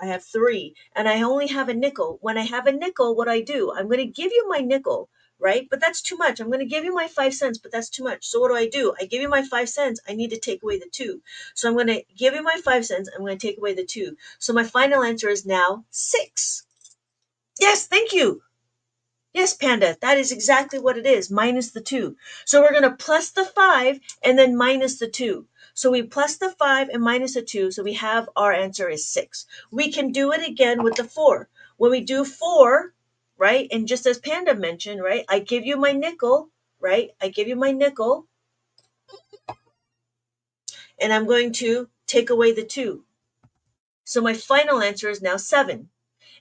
A: I have 3, and I only have a nickel. When I have a nickel, what I do? I'm going to give you my nickel, right? But that's too much. I'm going to give you my 5 cents, but that's too much. So what do? I give you my 5 cents. I need to take away the 2. So I'm going to give you my 5 cents. I'm going to take away the 2. So my final answer is now 6. Yes, thank you. Yes, Panda, that is exactly what it is, minus the 2. So we're going to plus the 5 and then minus the 2. So we plus the 5 and minus the 2, so we have our answer is 6. We can do it again with the 4. When we do 4, right, and just as Panda mentioned, right, I give you my nickel, right, I give you my nickel, and I'm going to take away the 2. So my final answer is now 7.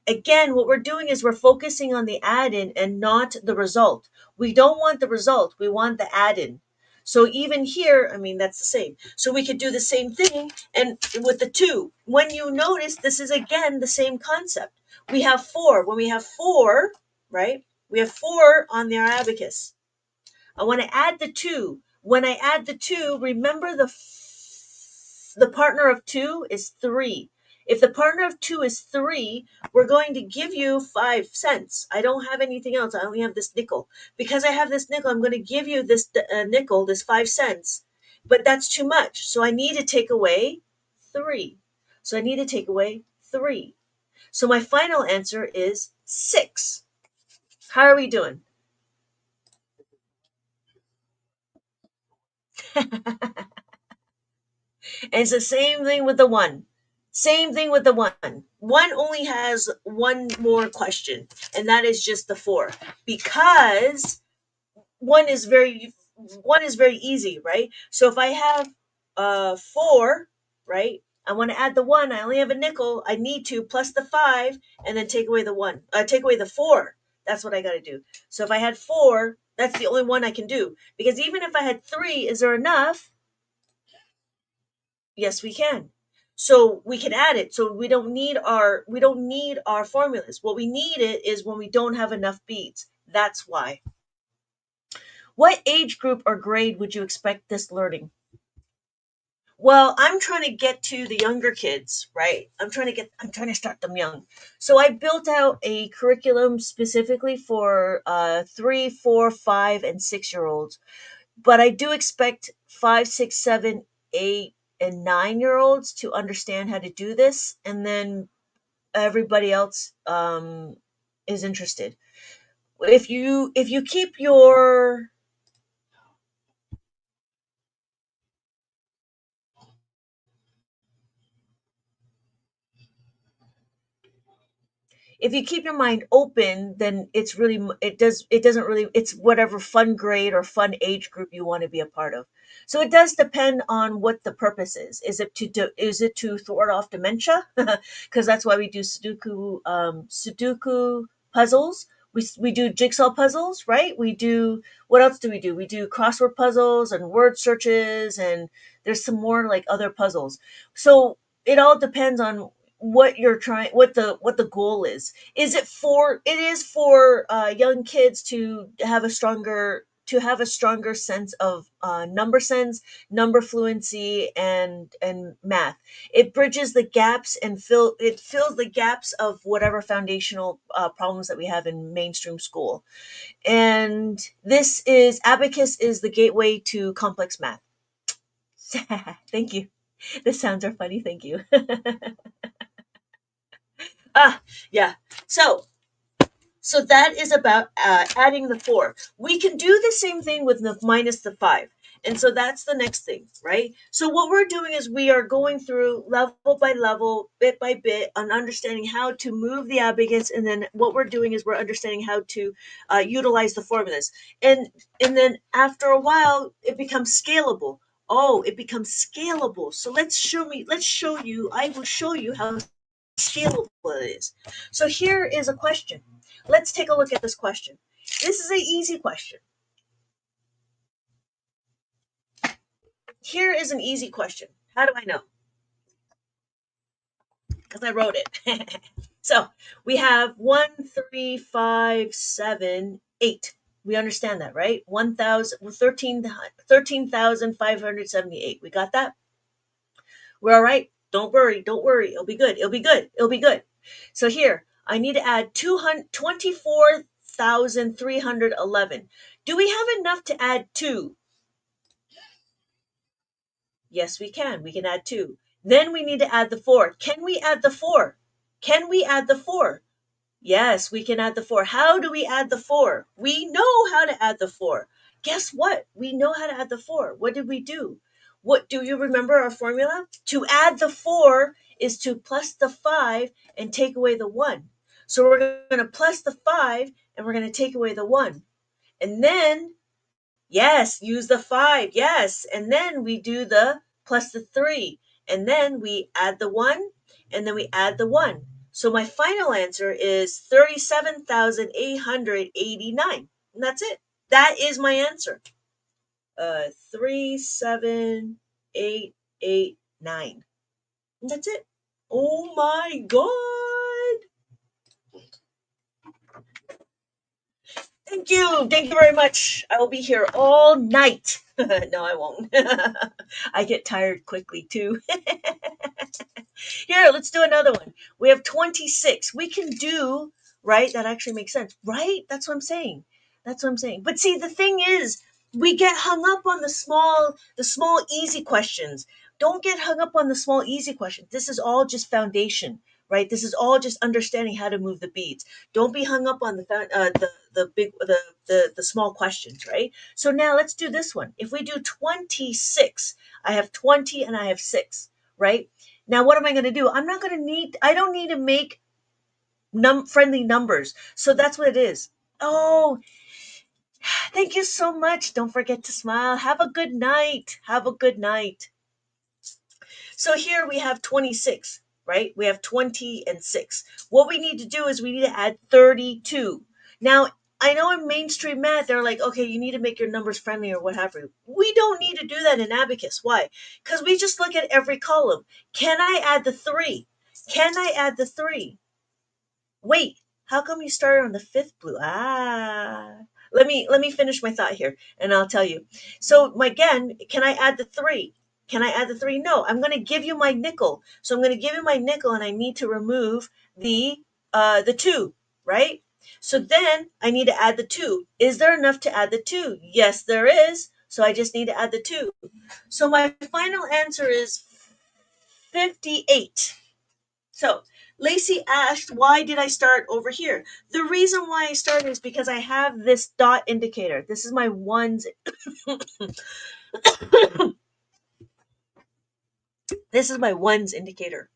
A: Again, what we're doing is we're focusing on the add-in and not the result. We don't want the result. We want the add-in. So even here, I mean, that's the same. So we could do the same thing and with the 2. When you notice, this is again the same concept. We have 4. When we have 4, right? We have 4 on the abacus. I want to add the 2. When I add the 2, remember the partner of 2 is 3. If the partner of 2 is 3, we're going to give you 5 cents. I don't have anything else. I only have this nickel. Because I have this nickel, I'm going to give you this nickel, this 5 cents. But that's too much. So I need to take away 3. So I need to take away 3. So my final answer is 6. How are we doing? And it's the same thing with the 1. Same thing with the 1. 1 only has one more question, and that is just the 4. Because 1 is very easy, right? So if I have 4, right? I want to add the 1. I only have a nickel. I need to plus the 5 and then take away the 1. Take away the 4. That's what I got to do. So if I had 4, that's the only one I can do. Because even if I had 3, is there enough? Yes, we can. So we can add it. So we don't need our formulas. What we need it is when we don't have enough beads. That's why. What age group or grade would you expect this learning? Well, I'm trying to get to the younger kids, right? I'm trying to start them young. So I built out a curriculum specifically for 3, 4, 5, and 6 year olds. But I do expect 5, 6, 7, 8, and 9 year olds to understand how to do this, and then everybody else is interested. If you keep your if you keep your mind open, then it doesn't really, it's whatever fun grade or fun age group you want to be a part of. So it does depend on what the purpose is it to thwart off dementia, because that's why we do sudoku puzzles. We do jigsaw puzzles, right? We do, what else do? We do crossword puzzles and word searches, and there's some more like other puzzles. So it all depends on what the goal is it is for young kids to have a stronger sense of number sense, number fluency, and math. It bridges the gaps and fills the gaps of whatever foundational problems that we have in mainstream school. And this is abacus is the gateway to complex math. Thank you. The sounds are funny. Thank you. Ah, yeah. So that is about adding the four. We can do the same thing with the minus the five. And so that's the next thing, right? So what we're doing is we are going through level by level, bit by bit, on understanding how to move the abacus, and then what we're doing is we're understanding how to utilize the formulas, and and then after a while it becomes scalable. Oh, it becomes scalable. So let's show you. I will show you how scalable it is. So here is a question. Let's take a look at this question. This is an easy question. Here is an easy question. How do I know? Because I wrote it. So we have 1, 3, 5, 7, 8. We understand that, right? 13,578. We got that? We're all right. Don't worry. Don't worry. It'll be good. It'll be good. It'll be good. So here, I need to add 24,311. Do we have enough to add 2? Yes, we can. We can add 2. Then we need to add the 4. Can we add the 4? Can we add the 4? Yes, we can add the 4. How do we add the 4? We know how to add the 4. Guess what? We know how to add the 4. What did we do? What do you remember our formula? To add the 4 is to plus the 5 and take away the 1. So we're going to plus the 5 and we're going to take away the 1. And then, yes, use the 5. Yes. And then we do the plus the 3. And then we add the 1, and then we add the 1. So my final answer is 37,889. And that's it. That is my answer. 37889. And that's it. Oh my God. Thank you. Thank you very much. I will be here all night. No, I won't. I get tired quickly too. Here, let's do another one. We have 26. We can do, right? That actually makes sense, right? That's what I'm saying. That's what I'm saying. But see, the thing is, we get hung up on the small easy questions. Don't get hung up on the small easy questions. This is all just foundation, right? This is all just understanding how to move the beads. Don't be hung up on the small questions, right? So now let's do this one. If we do 26, I have 20 and I have 6, right? Now, what am I going to do? I don't need to make friendly numbers. So that's what it is. Oh, thank you so much. Don't forget to smile. Have a good night. Have a good night. So here we have 26, right? We have 20 and 6. What we need to do is we need to add 32. Now, I know in mainstream math, they're like, okay, you need to make your numbers friendly or what have you. We don't need to do that in abacus. Why? Because we just look at every column. Can I add the three? Can I add the three? Wait, how come you started on the fifth blue? Let me finish my thought here, and I'll tell you. So my again, can I add the three? Can I add the three? No, I'm going to give you my nickel. So I'm going to give you my nickel, and I need to remove the two, right? So then I need to add the two. Is there enough to add the two? Yes, there is. So I just need to add the two. So my final answer is 58. So Lacey asked, why did I start over here? The reason why I started is because I have this dot indicator. This is my ones. This is my ones indicator.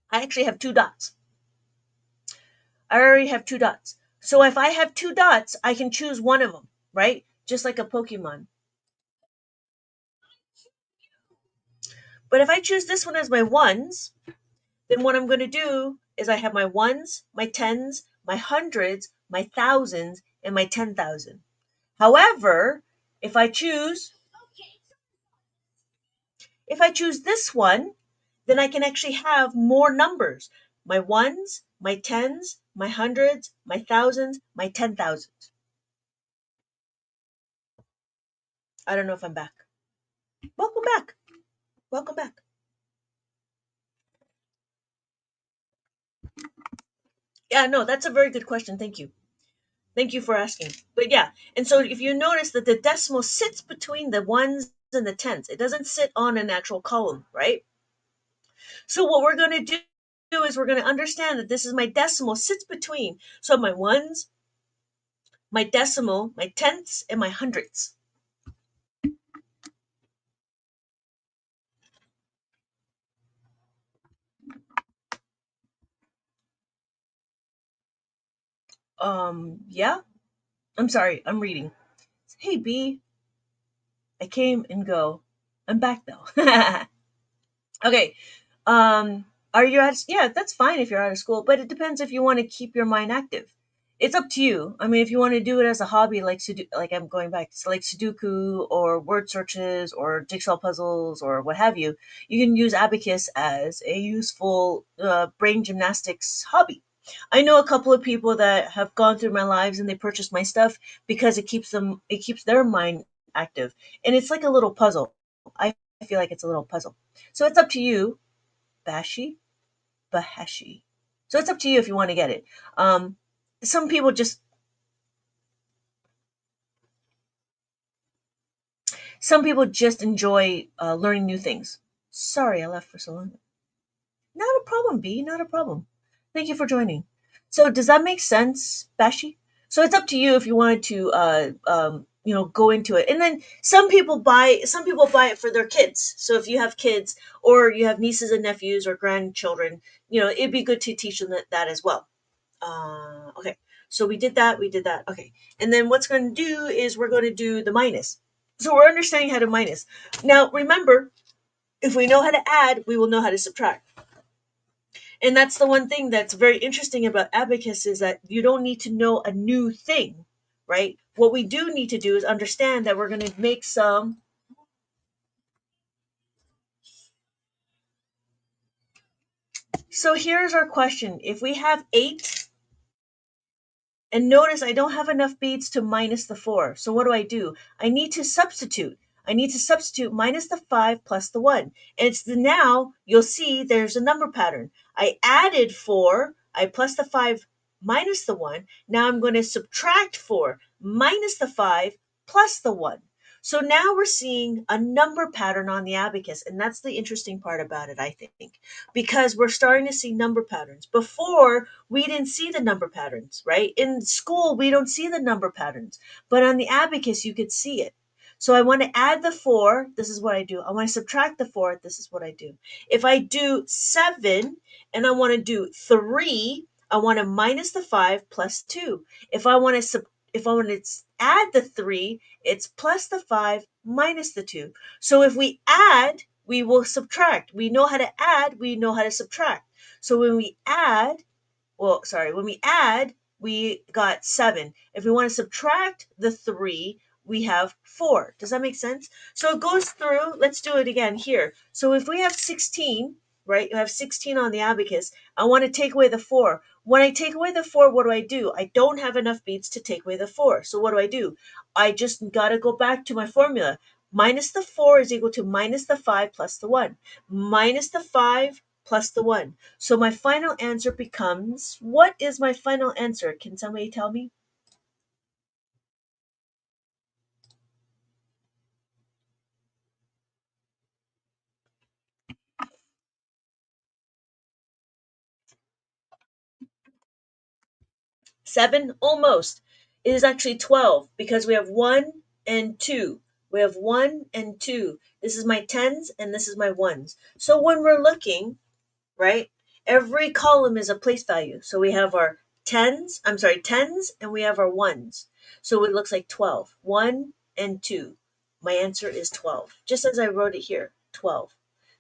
A: I actually have two dots. I already have two dots. So if I have two dots, I can choose one of them, right? Just like a Pokemon. But if I choose this one as my ones, then what I'm going to do is I have my ones, my tens, my hundreds, my thousands, and my 10,000. However, if I choose if I choose this one, then I can actually have more numbers. My ones, my tens, my hundreds, my thousands, my 10,000s. I don't know if I'm back. Welcome back. Welcome back. Yeah, no, that's a very good question. Thank you. Thank you for asking. But yeah, and so if you notice that the decimal sits between the ones and the tens, it doesn't sit on an actual column, right? So what we're going to do is we're going to understand that this is my decimal sits between. So my ones, my decimal, my tenths, and my hundredths. Yeah. I'm sorry. I'm reading. Hey B, I came and go. I'm back though. Okay. Are you at? Yeah, that's fine if you're out of school, but it depends if you want to keep your mind active. It's up to you. I mean, if you want to do it as a hobby, like like I'm going back to like Sudoku or word searches or jigsaw puzzles or what have you, you can use abacus as a useful brain gymnastics hobby. I know a couple of people that have gone through my lives and they purchased my stuff because it keeps their mind active, and it's like a little puzzle. I feel like it's a little puzzle. So it's up to you, Bashi, Bahashi. So it's up to you if you want to get it. Um, some people just some people just enjoy learning new things. Sorry, I left for so long. Not a problem, B. Not a problem. Thank you for joining. So does that make sense, Bashi? So it's up to you if you wanted to, go into it. And then some people buy it for their kids. So if you have kids or you have nieces and nephews or grandchildren, it'd be good to teach them that as well. Okay, so we did that. We did that. Okay, and then what's going to do is we're going to do the minus. So we're understanding how to minus. Now remember, if we know how to add, we will know how to subtract. And that's the one thing that's very interesting about abacus is that you don't need to know a new thing, right? What we do need to do is understand that we're going to make some. So here's our question. If we have 8, and notice I don't have enough beads to minus the 4. So what do? I need to substitute. I need to substitute minus the 5 plus the 1. And it's now you'll see there's a number pattern. I added 4, I plus the 5 minus the 1. Now I'm going to subtract 4 minus the 5 plus the 1. So now we're seeing a number pattern on the abacus, and that's the interesting part about it, I think, because we're starting to see number patterns. Before, we didn't see the number patterns, right? In school, we don't see the number patterns, but on the abacus, you could see it. So I want to add the 4, this is what I do. I want to subtract the 4, this is what I do. If I do 7 and I want to do 3, I want to minus the 5 plus 2. If I want to add the 3, it's plus the 5 minus the 2. So if we add, we will subtract. We know how to add, we know how to subtract. So when we add, when we add, we got 7. If we want to subtract the 3, we have 4. Does that make sense? So it goes through, let's do it again here. So if we have 16, right, you have 16 on the abacus, I want to take away the 4. When I take away the 4, what do? I don't have enough beads to take away the 4. So what do? I just got to go back to my formula. Minus the 4 is equal to minus the 5 plus the 1. Minus the 5 plus the 1. So my final answer becomes, what is my final answer? Can somebody tell me? 7? Almost. It is actually 12 because we have 1 and 2. We have 1 and 2. This is my tens and this is my ones. So when we're looking, right, every column is a place value. So we have our tens, and we have our ones. So it looks like 12. 1 and 2. My answer is 12. Just as I wrote it here, 12.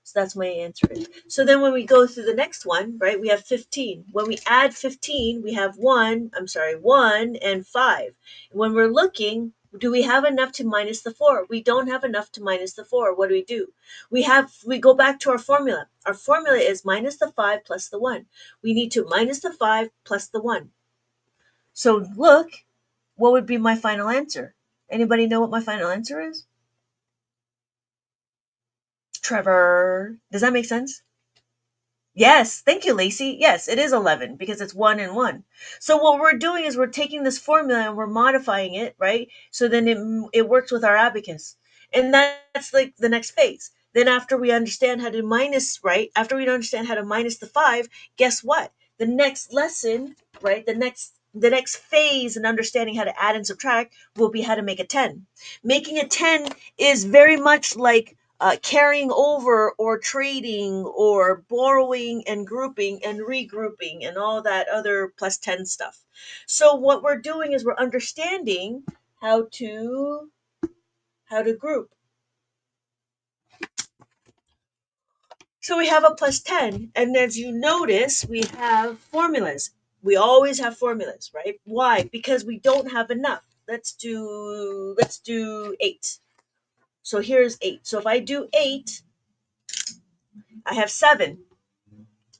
A: So that's my answer. So then when we go through the next one, right, we have 15. When we add 15, we have 1 and 5. When we're looking, do we have enough to minus the 4? We don't have enough to minus the 4. What do? We go back to our formula. Our formula is minus the 5 plus the 1. We need to minus the 5 plus the 1. So look, what would be my final answer? Anybody know what my final answer is? Trevor. Does that make sense? Yes, thank you, Lacey. Yes, it is 11 because it's 1 and 1. So what we're doing is we're taking this formula and we're modifying it, right? So then it works with our abacus. And that's like the next phase. Then after we understand how to minus, right? After we understand how to minus the 5, guess what? The next lesson, right? The next phase in understanding how to add and subtract will be how to make a 10. Making a 10 is very much like carrying over or trading or borrowing and grouping and regrouping and all that other plus 10 stuff. So what we're doing is we're understanding how to group. So we have a plus 10, and as you notice, we have formulas. We always have formulas, right? Why? Because we don't have enough. Let's do 8. So here's 8. So if I do 8, I have 7.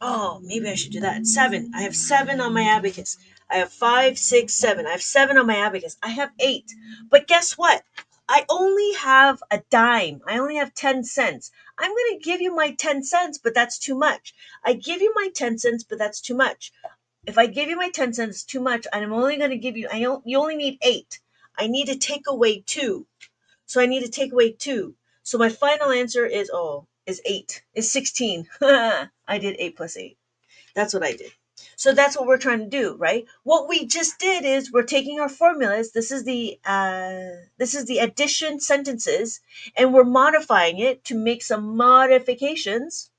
A: Oh, maybe I should do that. 7. I have 7 on my abacus. I have 5, 6, 7. I have 7 on my abacus. I have 8. But guess what? I only have a dime. I only have 10 cents. I'm going to give you my 10 cents, but that's too much. I give you my 10 cents, but that's too much. If I give you my 10 cents, too much, and I'm only going to give you, you only need 8. I need to take away 2. So I need to take away 2. So my final answer is 8. Is 16. I did 8 plus 8. That's what I did. So that's what we're trying to do, right? What we just did is we're taking our formulas. This is the addition sentences, and we're modifying it to make some modifications,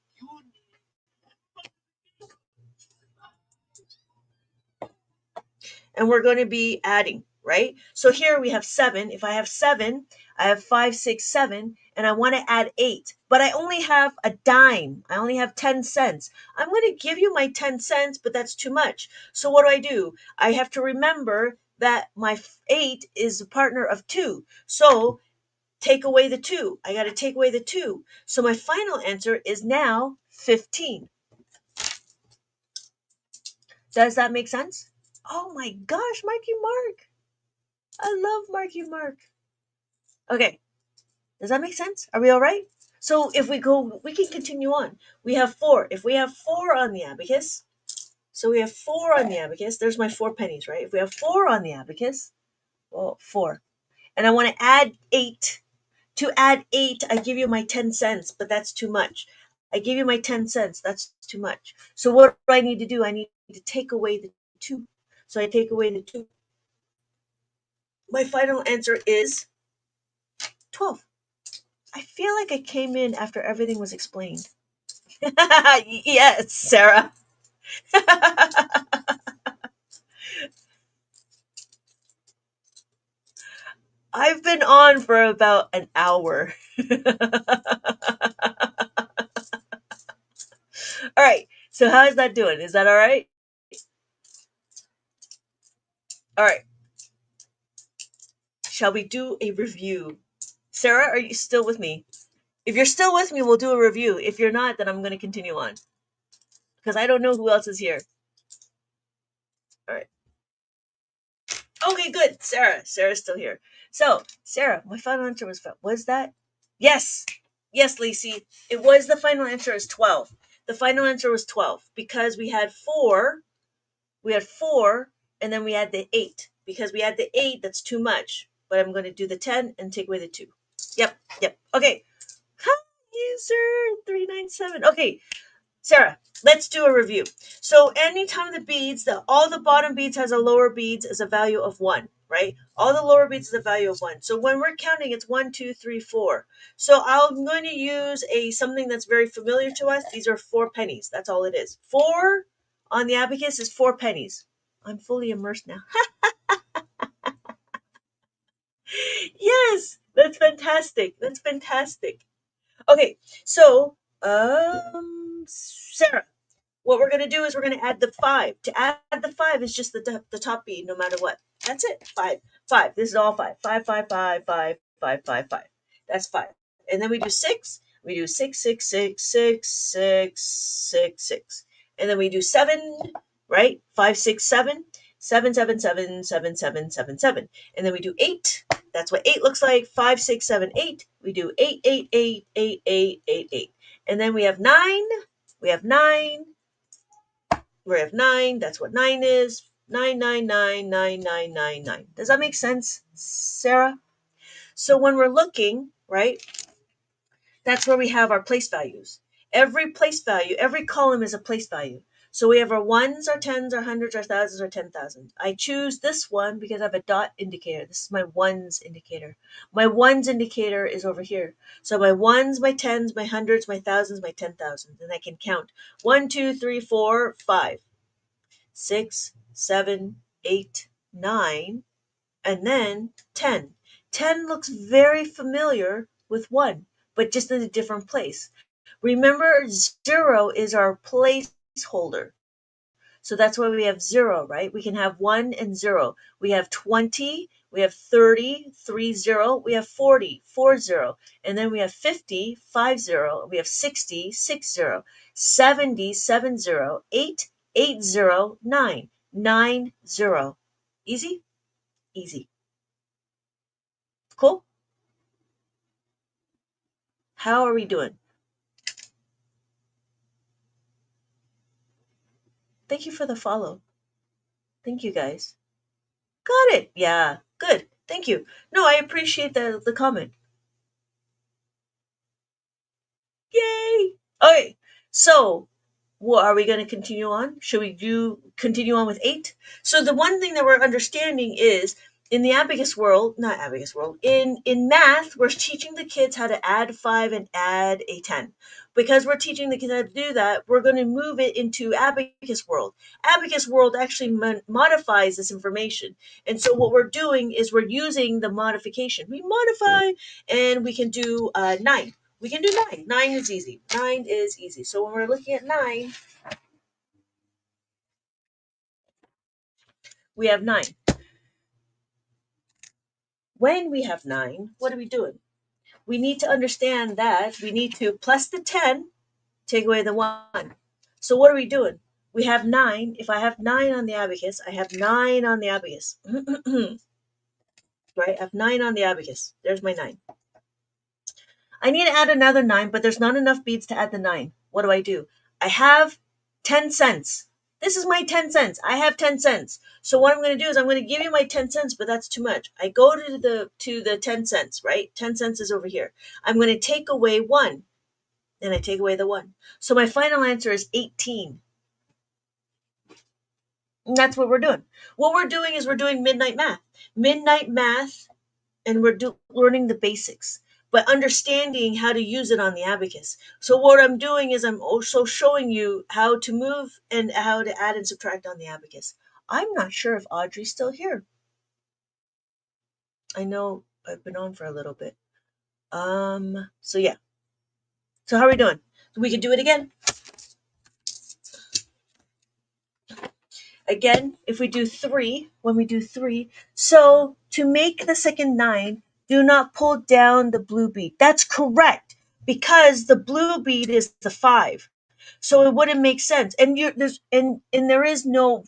A: and we're going to be adding, right? So here we have 7. If I have 7, I have 5, 6, 7, and I want to add 8, but I only have a dime. I only have 10 cents. I'm going to give you my 10 cents, but that's too much. So what do? I have to remember that my 8 is a partner of 2. So take away the 2. I got to take away the 2. So my final answer is now 15. Does that make sense? Oh my gosh, Marky Mark. I love Marky Mark. Okay, does that make sense? Are we all right? So if we go, we can continue on. We have 4. If we have 4 on the abacus, so we have 4 on the abacus. There's my 4 pennies, right? If we have 4 on the abacus, 4. And I want to add 8. To add 8, I give you my 10 cents, but that's too much. I give you my 10 cents, that's too much. So what do I need to do? I need to take away the 2. So I take away the 2. My final answer is 12. I feel like I came in after everything was explained. Yes, Sarah. I've been on for about an hour. All right. So how is that doing? Is that all right? All right. Shall we do a review? Sarah, are you still with me? If you're still with me, we'll do a review. If you're not, then I'm going to continue on because I don't know who else is here. All right. Okay, good. Sarah's still here. So, Sarah, my final answer was that? Yes. Yes, Lacey. It was the final answer is 12. The final answer was 12 because we had 4 and then we had the 8 because we had the 8 that's too much. But I'm going to do the 10 and take away the 2. Yep. Yep. Okay. Hi, user 397. Okay, Sarah, let's do a review. So anytime the beads, all the bottom beads has a lower beads is a value of 1, right? All the lower beads is a value of 1. So when we're counting, it's 1, 2, 3, 4. So I'm going to use something that's very familiar to us. These are 4 pennies. That's all it is. 4 on the abacus is 4 pennies. I'm fully immersed now. Yes, that's fantastic. That's fantastic. Okay, so Sarah, what we're going to do is we're going to add the 5. To add the 5 is just the top bead no matter what. That's it. 5. 5. This is all 5. 5, 5, 5, 5, 5, 5, 5. That's 5. And then we do 6. We do 6, 6, 6, 6, 6, 6, 6. And then we do 7, right? 5, 6, 7. 7, 7, 7, 7, 7, 7, 7. And then we do 8. That's what 8 looks like. 5, 6, 7, 8. We do 8, 8, 8, 8, 8, 8, 8. And then we have 9. We have 9. We have 9. That's what 9 is. 9, 9, 9, 9, 9, 9, 9. Does that make sense, Sarah? So when we're looking, right, that's where we have our place values. Every place value, every column is a place value. So we have our ones, our tens, our hundreds, our thousands, our 10,000. I choose this one because I have a dot indicator. This is my ones indicator. My ones indicator is over here. So my ones, my tens, my hundreds, my thousands, my 10,000. And I can count 1, 2, 3, 4, 5, 6, 7, 8, 9, and then 10. 10 looks very familiar with 1, but just in a different place. Remember, 0 is our placeholder. So that's why we have 0, right? We can have 1 and 0. We have 20, we have 30, 30, we have 40, 40, and then we have 50, 50, we have 60, 60, 70, 70, 8, 80, 9, 90. Easy? Easy. Cool? How are we doing? Thank you for the follow. Thank you guys. Got it. Yeah. Good. Thank you. No, I appreciate the comment. Yay. Okay. So, what are we going to continue on? Should we continue on with 8? So the one thing that we're understanding is in the abacus world, not abacus world, in math, we're teaching the kids how to add 5 and add a 10. Because we're teaching the kids how to do that, we're going to move it into abacus world. Abacus world actually modifies this information. And so what we're doing is we're using the modification. We modify and we can do 9. We can do 9. 9 is easy. 9 is easy. So when we're looking at 9, we have 9. When we have 9, what are we doing? We need to understand that we need to plus the 10, take away the 1. So what are we doing? We have 9. If I have 9 on the abacus, I have 9 on the abacus. Right? I have 9 on the abacus. There's my 9. I need to add another 9, but there's not enough beads to add the 9. What do? I have 10 cents. This is my 10 cents. I have 10 cents. So what I'm going to do is I'm going to give you my 10 cents, but that's too much. I go to the 10 cents, right? 10 cents is over here. I'm going to take away 1. And I take away the 1. So my final answer is 18. And that's what we're doing. What we're doing is we're doing midnight math. Midnight math, and we're learning the basics, but understanding how to use it on the abacus. So what I'm doing is I'm also showing you how to move and how to add and subtract on the abacus. I'm not sure if Audrey's still here. I know I've been on for a little bit. So yeah. So how are we doing? We could do it again. Again, if we do 3, when we do 3, so to make the second 9, do not pull down the blue bead. That's correct, because the blue bead is the 5. So it wouldn't make sense. And there is no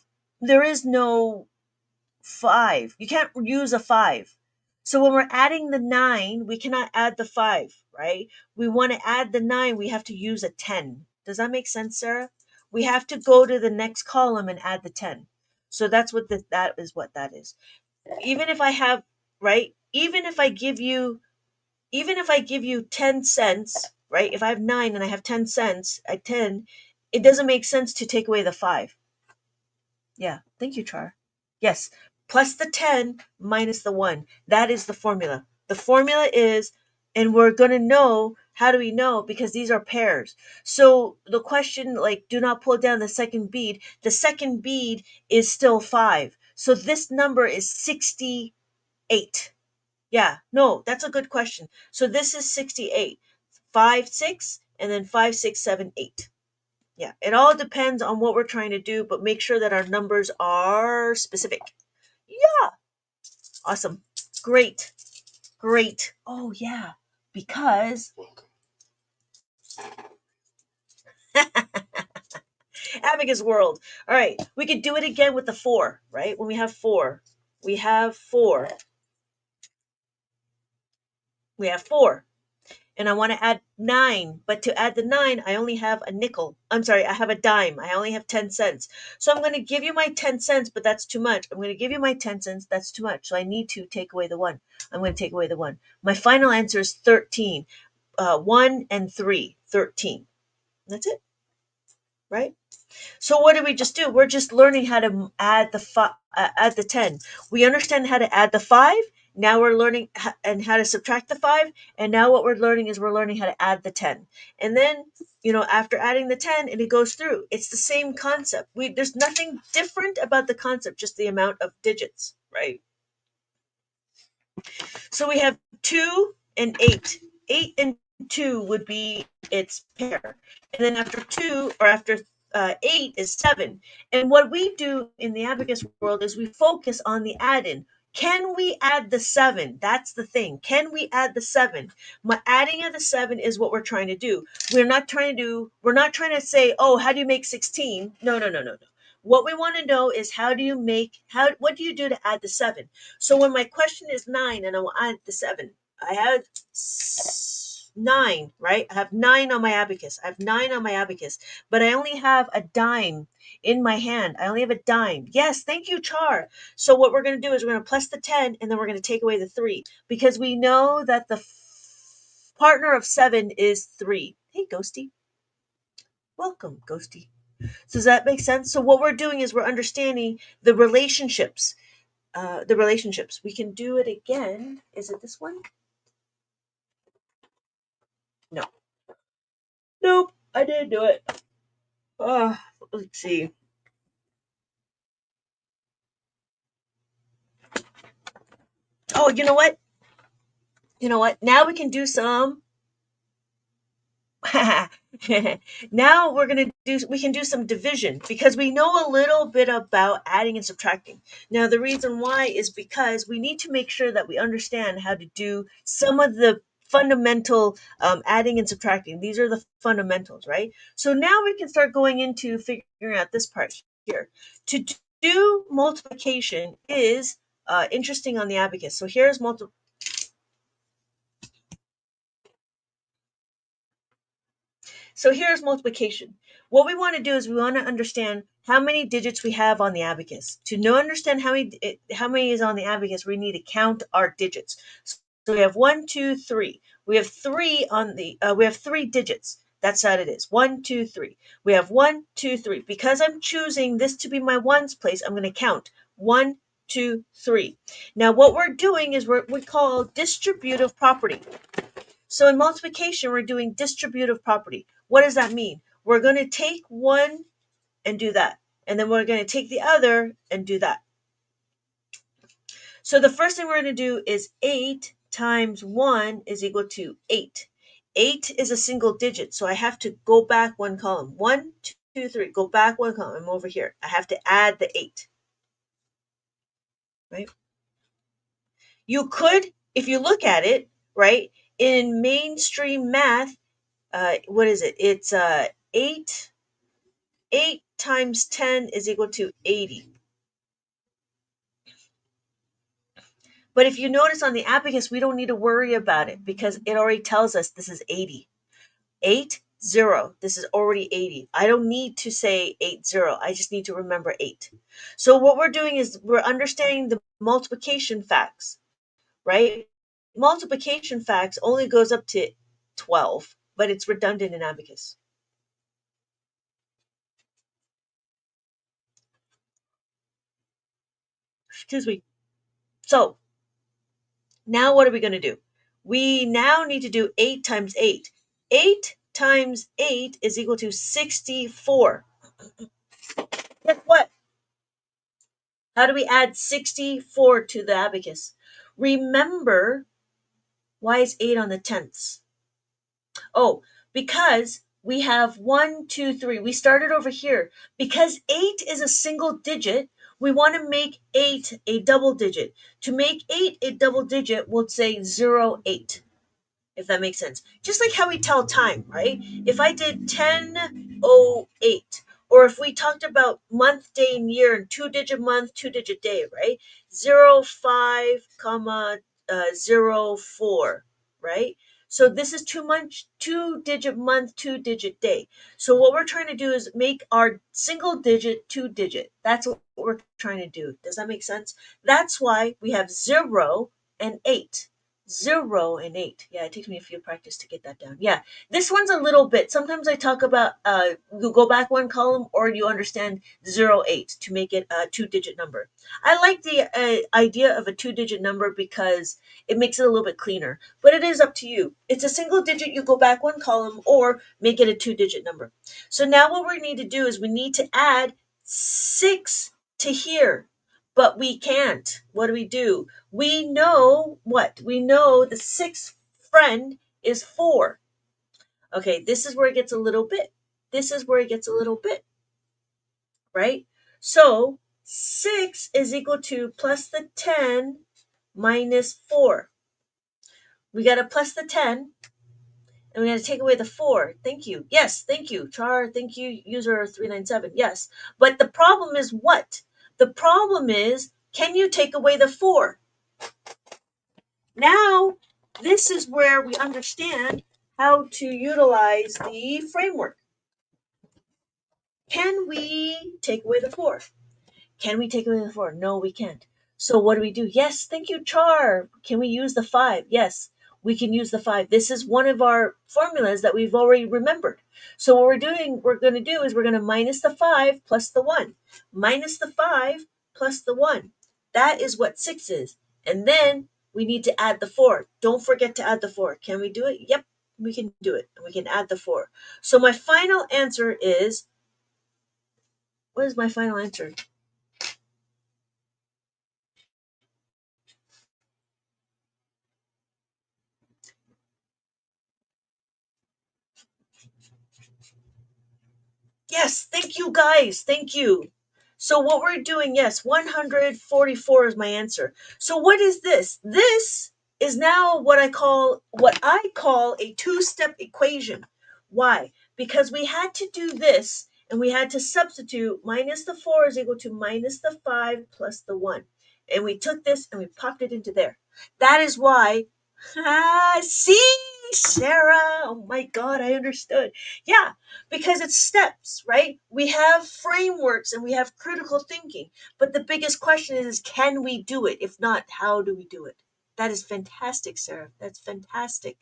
A: 5. You can't use a 5. So when we're adding the 9, we cannot add the 5, right? We want to add the 9, we have to use a 10. Does that make sense, Sarah? We have to go to the next column and add the 10. So that's what that is what that is. Even if I have, right? Even if I give you 10 cents, right? If I have 9 and I have 10 cents at 10, it doesn't make sense to take away the 5. Yeah, thank you, Char. Yes, plus the 10 minus the 1. That is the formula. The formula is, and we're going to know, how do we know? Because these are pairs. So the question, like, do not pull down the second bead is still 5. So this number is 68. Yeah, no, that's a good question. So this is 68. 5, 6, and then 5, 6, 7, 8. Yeah, it all depends on what we're trying to do, but make sure that our numbers are specific. Yeah, awesome. Great, great. Oh, yeah, because abacus world. All right, we could do it again with the 4, right? When we have 4, we have 4. We have 4. And I want to add 9, but to add the 9, I only have a nickel. I'm sorry, I have a dime. I only have 10 cents. So I'm going to give you my 10 cents, but that's too much. I'm going to give you my 10 cents, that's too much. So I need to take away the 1. I'm going to take away the 1. My final answer is 13. 1 and 3, 13. That's it, right? So what did we just do? We're just learning how to add the 10. We understand how to add the 5. Now we're learning and how to subtract the 5. And now what we're learning is we're learning how to add the 10. And then, after adding the 10, and it goes through. It's the same concept. There's nothing different about the concept, just the amount of digits, right? So we have 2 and 8. 8 and 2 would be its pair. And then after 2, or after 8 is 7. And what we do in the abacus world is we focus on the add-in. Can we add the 7? That's the thing. Can we add the 7? My adding of the 7 is what we're trying to do. We're not trying to say, oh, how do you make 16? No, no, no, no, no. What we want to know is what do you do to add the 7? So when my question is 9 and I will add the 7, I have 9, right? I have 9 on my abacus. But I only have a dime in my hand. I only have a dime. Yes, thank you, Char. So what we're going to do is we're going to plus the 10 and then we're going to take away the 3 because we know that the partner of 7 is 3. Hey, Ghosty. Welcome, Ghosty. Does that make sense? So what we're doing is we're understanding the relationships. We can do it again. Is it this one? No. Nope. I didn't do it. Let's see. Oh, you know what? Now we can do some. Now we can do some division because we know a little bit about adding and subtracting. Now the reason why is because we need to make sure that we understand how to do some of the fundamental adding and subtracting. These are the fundamentals, right? So now we can start going into figuring out this part here. To do multiplication is interesting on the abacus. So here's multiplication. What we want to do is we want to understand how many digits we have on the abacus. To know understand how many is on the abacus, we need to count our digits. So we have 1, 2, 3. We have 3 on the. We have 3 digits. That's how it is. 1, 2, 3. We have 1, 2, 3. Because I'm choosing this to be my ones place, I'm going to count 1, 2, 3. Now what we're doing is what we call distributive property. So in multiplication, we're doing distributive property. What does that mean? We're going to take one and do that. And then we're going to take the other and do that. So the first thing we're going to do is 8 times 1 is equal to 8. 8 is a single digit, so I have to go back one column. 1, 3. Go back one column. I'm over here. I have to add the 8. Right? You could, if you look at it, right, in mainstream math, what is it? It's 8 times 10 is equal to 80. But if you notice on the abacus, we don't need to worry about it because it already tells us this is 80. 8, 0. This is already 80. I don't need to say 8, 0. I just need to remember 8. So what we're doing is we're understanding the multiplication facts, right? Multiplication facts only goes up to 12, but it's redundant in abacus. Excuse me. So now what are we going to do? We now need to do 8 times 8. 8 times 8 is equal to 64. Guess what? How do we add 64 to the abacus? Remember, why is 8 on the tenths? Oh, because we have 1, 2, 3. We started over here. Because 8 is a single digit, we want to make 8 a double digit. To make 8 a double digit, we'll say 0, 8. If that makes sense. Just like how we tell time, right? If I did 10:08, or if we talked about month, day, and year, and two-digit month, two-digit day, right? 05, comma, 04, right? So this is two-digit month, two-digit day. So what we're trying to do is make our single digit two-digit. That's what we're trying to do. Does that make sense? That's why we have 0 and 8. 0 and 8. Yeah, it takes me a few practice to get that down. Yeah, this one's a little bit. Sometimes I talk about you go back one column or you understand 0, 8 to make it a two-digit number. I like the idea of a two-digit number because it makes it a little bit cleaner. But it is up to you. It's a single digit. You go back one column or make it a two-digit number. So now what we need to do is we need to add 6 to here. But we can't. What do? We know what? We know the sixth friend is 4. Okay, this is where it gets a little bit. This is where it gets a little bit, right? So 6 is equal to plus the 10 minus 4. We got to plus the 10 and we got to take away the 4. Thank you. Yes, thank you. Char, thank you. User 397. Yes. But the problem is what? The problem is, can you take away the 4? Now, this is where we understand how to utilize the framework. Can we take away the 4? Can we take away the 4? No, we can't. So what do we do? Yes, thank you, Char. Can we use the 5? Yes, we can use the 5. This is one of our formulas that we've already remembered. So what we're going to do is we're going to minus the 5 plus the 1. Minus the 5 plus the 1. That is what 6 is. And then we need to add the 4. Don't forget to add the 4. Can we do it? Yep, we can do it. And we can add the 4. So my final answer is, what is my final answer? Yes, thank you guys. Thank you. So what we're doing, yes, 144 is my answer. So what is this? This is now what I call a two-step equation. Why? Because we had to do this and we had to substitute minus the 4 is equal to minus the 5 plus the 1. And we took this and we popped it into there. That is why, see, Sarah, oh my God, I understood. Yeah, because it's steps, right? We have frameworks and we have critical thinking. But the biggest question is can we do it? If not, how do we do it? That is fantastic, Sarah. That's fantastic.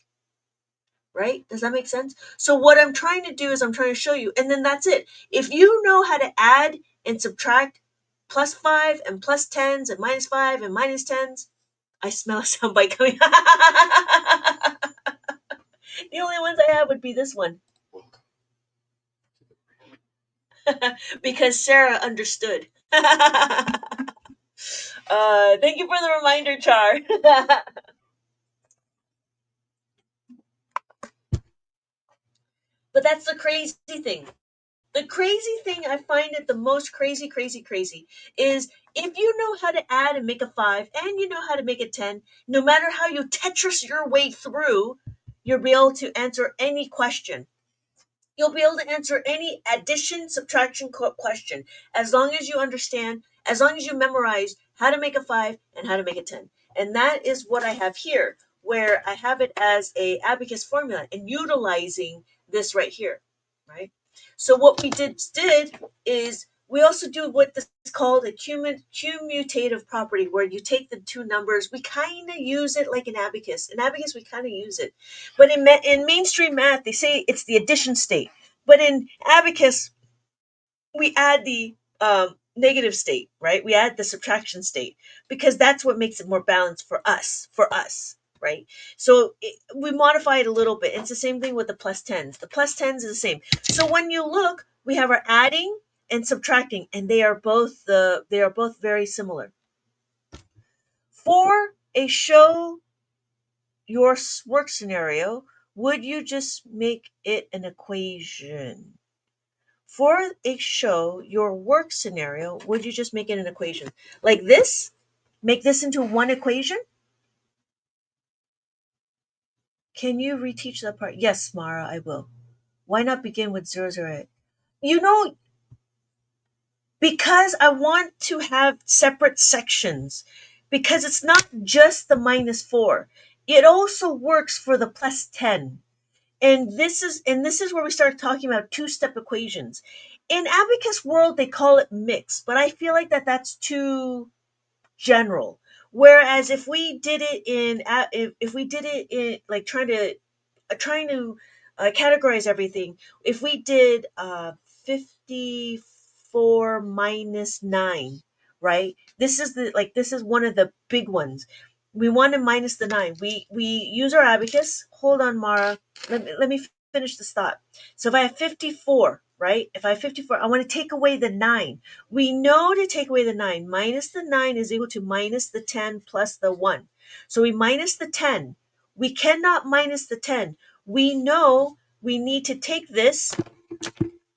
A: Right? Does that make sense? So what I'm trying to do is I'm trying to show you, and then that's it. If you know how to add and subtract plus 5 and plus 10s and minus 5 and minus 10s, I smell a soundbite coming. The only ones I have would be this one. Because Sarah understood. Thank you for the reminder, Char. But that's the crazy thing. The crazy thing, I find it the most crazy is if you know how to add and make a 5 and you know how to make a 10, no matter how you Tetris your way through, you'll be able to answer any question. You'll be able to answer any addition, subtraction question as long as you understand, as long as you memorize how to make a 5 and how to make a 10. And that is what I have here, where I have it as a abacus formula and utilizing this right here, right? So what we did is we also do what this is called a commutative property, where you take the two numbers. We kind of use it like an abacus. In abacus, we kind of use it, but in mainstream math, they say it's the addition state. But in abacus, we add the negative state, right? We add the subtraction state because that's what makes it more balanced for us. Right? So we modify it a little bit. It's the same thing with the plus tens. The plus tens is the same. So when you look, we have our adding and subtracting, and they are both very similar. For a show your work scenario, would you just make it an equation? For a show your work scenario, would you just make it an equation? Like this? Make this into one equation? Can you reteach that part? Yes, Mara, I will. Why not begin with 008? You know, because I want to have separate sections, because it's not just the -4. It also works for the plus 10. And this is where we start talking about two-step equations. In abacus world, they call it mix, but I feel like that's too general. Whereas if we did it if we did it in like trying to categorize everything, if we did 54 minus 9, right? This is one of the big ones. We want to minus the 9. We use our abacus. Hold on, Mara. Let me finish this thought. So if I have 54, right? If I have 54, I want to take away the 9. We know to take away the 9. Minus the 9 is equal to minus the 10 plus the 1. So we minus the 10. We cannot minus the 10. We know we need to take this,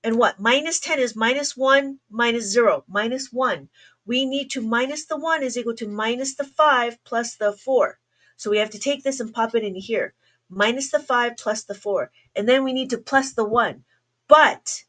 A: and what? Minus 10 is minus 1 minus 0, minus 1. We need to minus the 1 is equal to minus the 5 plus the 4. So we have to take this and pop it in here. Minus the 5 plus the 4. And then we need to plus the 1. But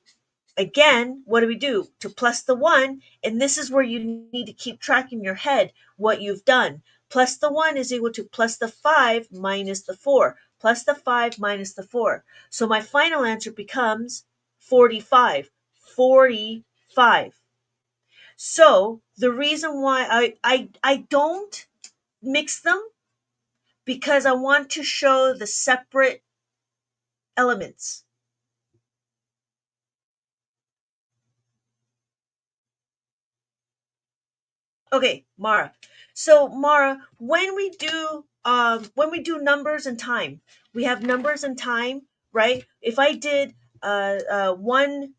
A: again, what do we do? To plus the 1, and this is where you need to keep track in your head what you've done. Plus the 1 is equal to plus the 5 minus the 4. Plus the 5 minus the 4. So my final answer becomes 45. 45. So the reason why I don't mix them, because I want to show the separate elements. Okay, Mara. So Mara, when we do numbers and time, we have numbers and time, right? If I did 1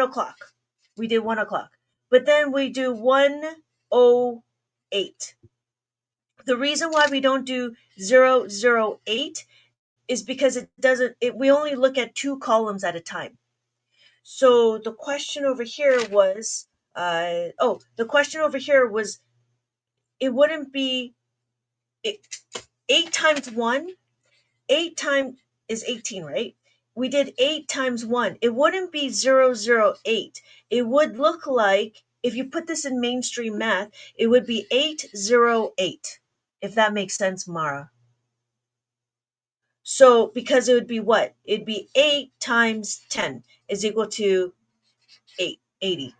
A: o'clock, we did 1 o'clock. But then we do 1:08. The reason why we don't do 0:08 is because we only look at two columns at a time. So the question over here was, the question over here was, it wouldn't be it, 8 times 1. 8 times is 18, right? We did 8 times 1. It wouldn't be 008. It would look like, if you put this in mainstream math, it would be 808, if that makes sense, Mara. So, because it would be what? It'd be 8 times 10 is equal to 80.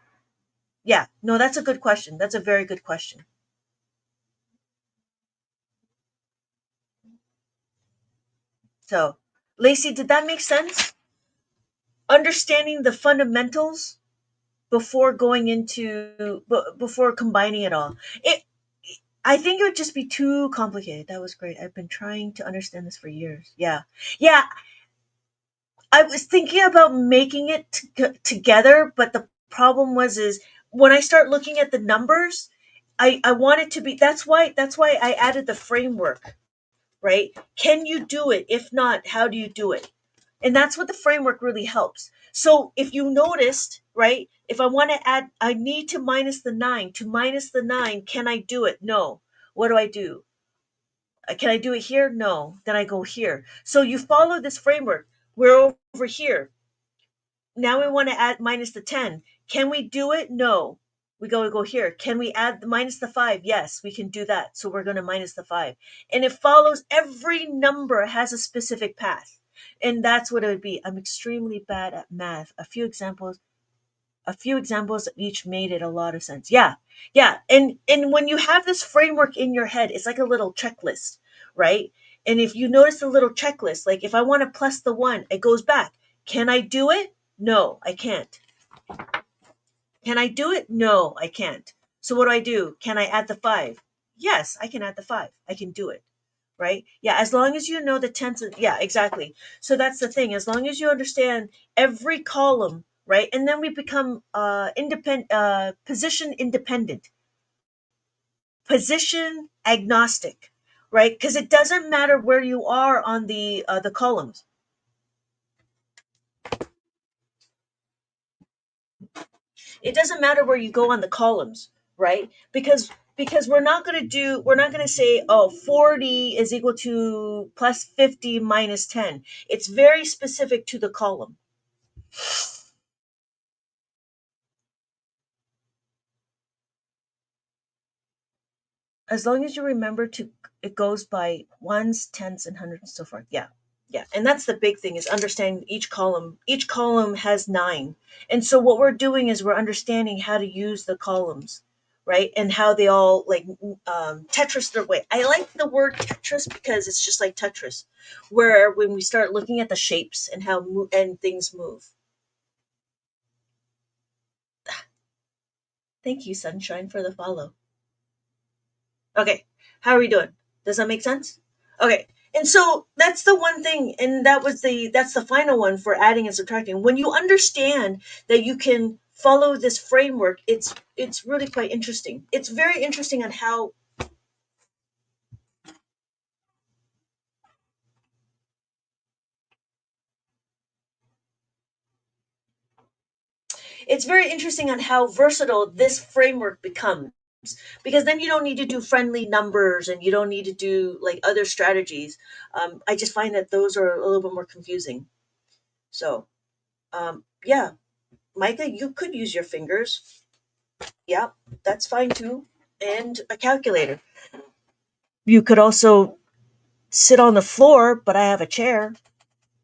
A: Yeah, no, that's a good question. That's a very good question. So, Lacey, did that make sense? Understanding the fundamentals before going into before combining it all. I think it would just be too complicated. That was great. I've been trying to understand this for years. Yeah. Yeah, I was thinking about making it together, but the problem was is when I start looking at the numbers, I want it to be, that's why I added the framework, right? Can you do it? If not, how do you do it? And that's what the framework really helps. So if you noticed, right, if I want to add, I need to minus the 9. To minus the 9, can I do it? No. What do I do? Can I do it here? No. Then I go here. So you follow this framework. We're over here. Now we want to add minus the 10. Can we do it? No. We go here. Can we add the minus the 5? Yes, we can do that. So we're going to minus the 5. And it follows, every number has a specific path. And that's what it would be. I'm extremely bad at math. A few examples each made it a lot of sense. Yeah. Yeah. And when you have this framework in your head, it's like a little checklist, right? And if you notice the little checklist, like if I want to plus the 1, it goes back. Can I do it? No, I can't. Can I do it? No, I can't. So what do I do? Can I add the 5? Yes, I can add the 5. I can do it. Right? Yeah, as long as you know the tens of, yeah, exactly. So that's the thing. As long as you understand every column, right? And then we become independent, position independent, position agnostic, right? Because it doesn't matter where you are on the columns. It doesn't matter where you go on the columns, right? Because we're not going to say, oh, 40 is equal to plus 50 minus 10. It's very specific to the column. As long as you remember to, it goes by ones, tenths, and hundreds, and so forth. Yeah. Yeah, and that's the big thing, is understanding each column has 9. And so what we're doing is we're understanding how to use the columns, right? And how they all, like, tetris their way. I like the word tetris because it's just like Tetris, where when we start looking at the shapes and and things move. Thank you, Sunshine, for the follow. Okay, how are we doing? Does that make sense? Okay, and so that's the one thing, and that's the final one for adding and subtracting. When you understand that you can follow this framework, it's really quite interesting. It's very interesting on how versatile this framework becomes, because then you don't need to do friendly numbers and you don't need to do like other strategies. I just find that those are a little bit more confusing. So yeah, Micah, you could use your fingers. Yeah, that's fine too. And a calculator. You could also sit on the floor, but I have a chair,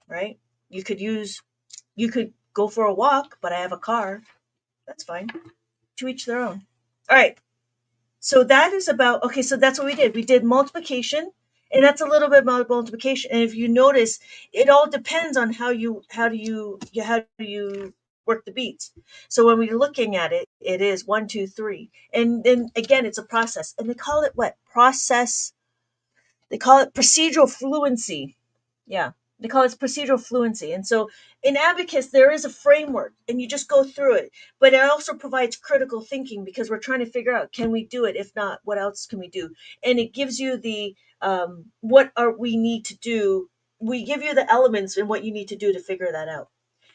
A: right? You could go for a walk, but I have a car. That's fine. To each their own. All right. So that is about, okay, so that's what we did. We did multiplication, and that's a little bit about multiplication. And if you notice, it all depends on how do you work the beats. So when we're looking at it, it is one, two, three. And then again, it's a process. And they call it what? They call it procedural fluency. Yeah, they call it procedural fluency. And so in Abacus, there is a framework and you just go through it. But it also provides critical thinking, because we're trying to figure out, can we do it? If not, what else can we do? And it gives you the what are we need to do. We give you the elements and what you need to do to figure that out.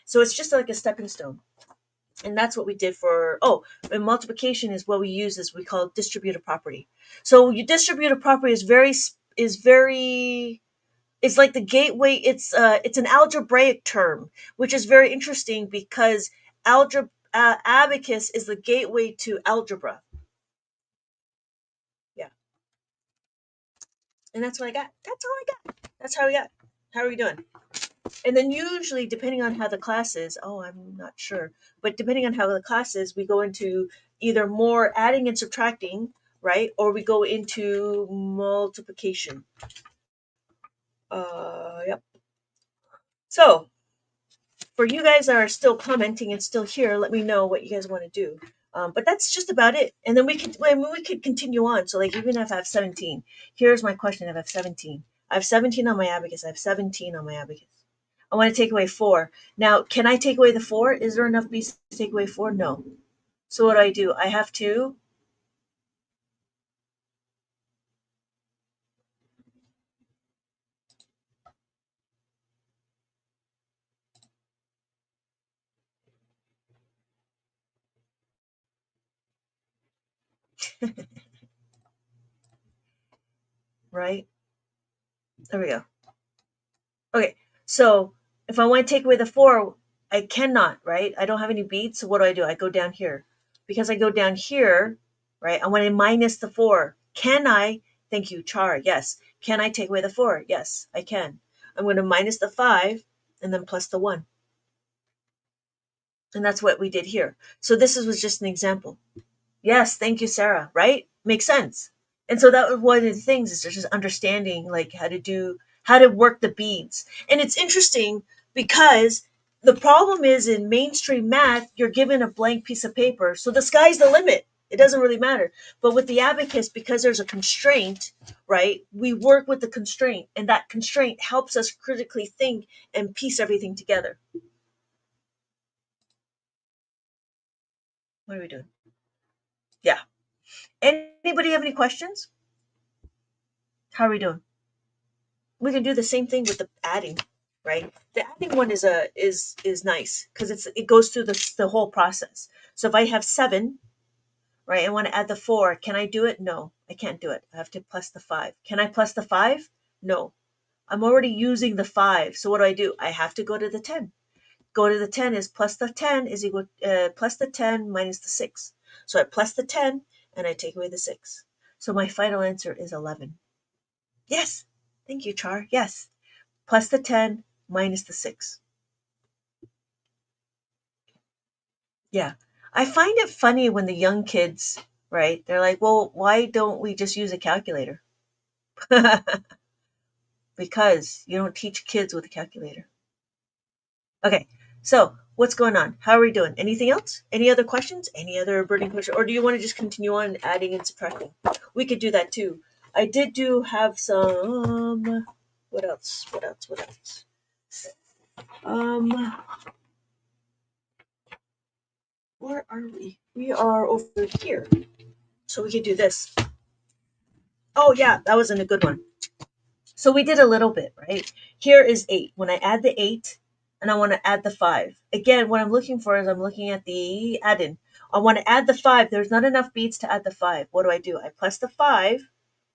A: So it's just like a stepping stone. And that's what we did for, and multiplication is what we use, as we call distributive property. So your distributive property is very, it's like the gateway. It's an algebraic term, which is very interesting because abacus is the gateway to algebra. Yeah, and that's what I got. That's all I got. That's how we got. How are we doing? And then usually, depending on how the class is, I'm not sure, but depending on how the class is, we go into either more adding and subtracting, right, or we go into multiplication. Yep. So for you guys that are still commenting and still here, let me know what you guys want to do. But that's just about it. And then we could continue on. So like, even if I have 17, here's my question. If I have 17, I have 17 on my abacus. I have 17 on my abacus. I want to take away 4. Now, can I take away the 4? Is there enough beats to take away 4? No. So what do? I have to, right? There we go. Okay, so if I want to take away the 4, I cannot, right? I don't have any beads, so what do? I go down here. Because I go down here, right, I want to minus the 4. Can I? Thank you, Char. Yes. Can I take away the 4? Yes, I can. I'm going to minus the 5 and then plus the 1. And that's what we did here. So was just an example. Yes, thank you, Sarah. Right? Makes sense. And so that was one of the things is just understanding like how to work the beads. And it's interesting because the problem is in mainstream math, you're given a blank piece of paper. So the sky's the limit. It doesn't really matter. But with the abacus, because there's a constraint, right? We work with the constraint, and that constraint helps us critically think and piece everything together. What are we doing? Yeah. Anybody have any questions? How are we doing? We can do the same thing with the adding, right? The adding one is nice because it goes through the whole process. So if I have 7, right, I want to add the 4, can I do it? No, I can't do it. I have to plus the 5. Can I plus the 5? No, I'm already using the 5. So what do? I have to go to the 10. Go to the 10 is plus the 10 is equal plus the 10 minus the 6. So I plus the 10 and I take away the 6. So my final answer is 11. Yes. Thank you, Char. Yes. Plus the 10 minus the 6. Yeah. I find it funny when the young kids, right? They're like, well, why don't we just use a calculator? Because you don't teach kids with a calculator. Okay. So what's going on? How are we doing? Anything else? Any other questions? Any other burning question? Or do you want to just continue on adding and subtracting? We could do that too. I did do have some. What else? What else? What else? Um, where are we? We are over here. So we could do this. Oh yeah, that wasn't a good one. So we did a little bit, right? Here is 8. When I add the 8 and I want to add the 5. Again, what I'm looking for is I'm looking at the add-in. I want to add the 5. There's not enough beads to add the 5. What do? I plus the 5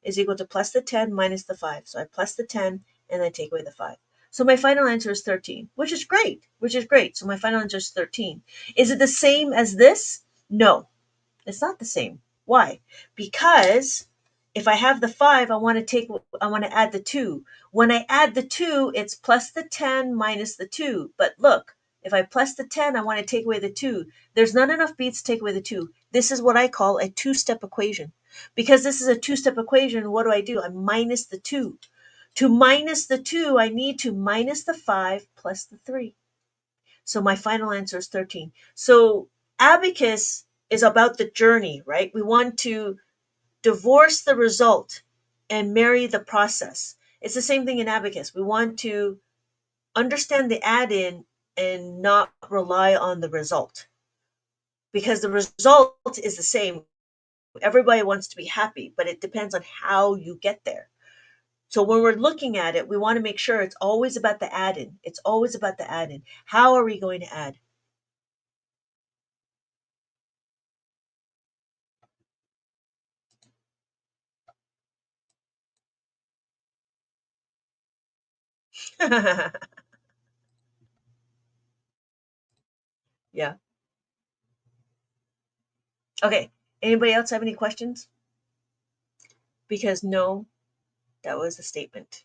A: is equal to plus the 10 minus the 5. So I plus the 10 and I take away the 5. So my final answer is 13, which is great, which is great. So my final answer is 13. Is it the same as this? No, it's not the same. Why? Because if I have the 5, I want to add the 2. When I add the 2, it's plus the 10 minus the 2. But look, if I plus the 10, I want to take away the 2. There's not enough beads to take away the 2. This is what I call a two-step equation. Because this is a two-step equation, what do? I minus the 2. To minus the 2, I need to minus the 5 plus the 3. So my final answer is 13. So abacus is about the journey, right? We want to divorce the result and marry the process. It's the same thing in abacus. We want to understand the add-in and not rely on the result because the result is the same. Everybody wants to be happy, but it depends on how you get there. So when we're looking at it, we want to make sure it's always about the add-in. It's always about the add-in. How are we going to add? Yeah. Okay. Anybody else have any questions? Because no, that was a statement.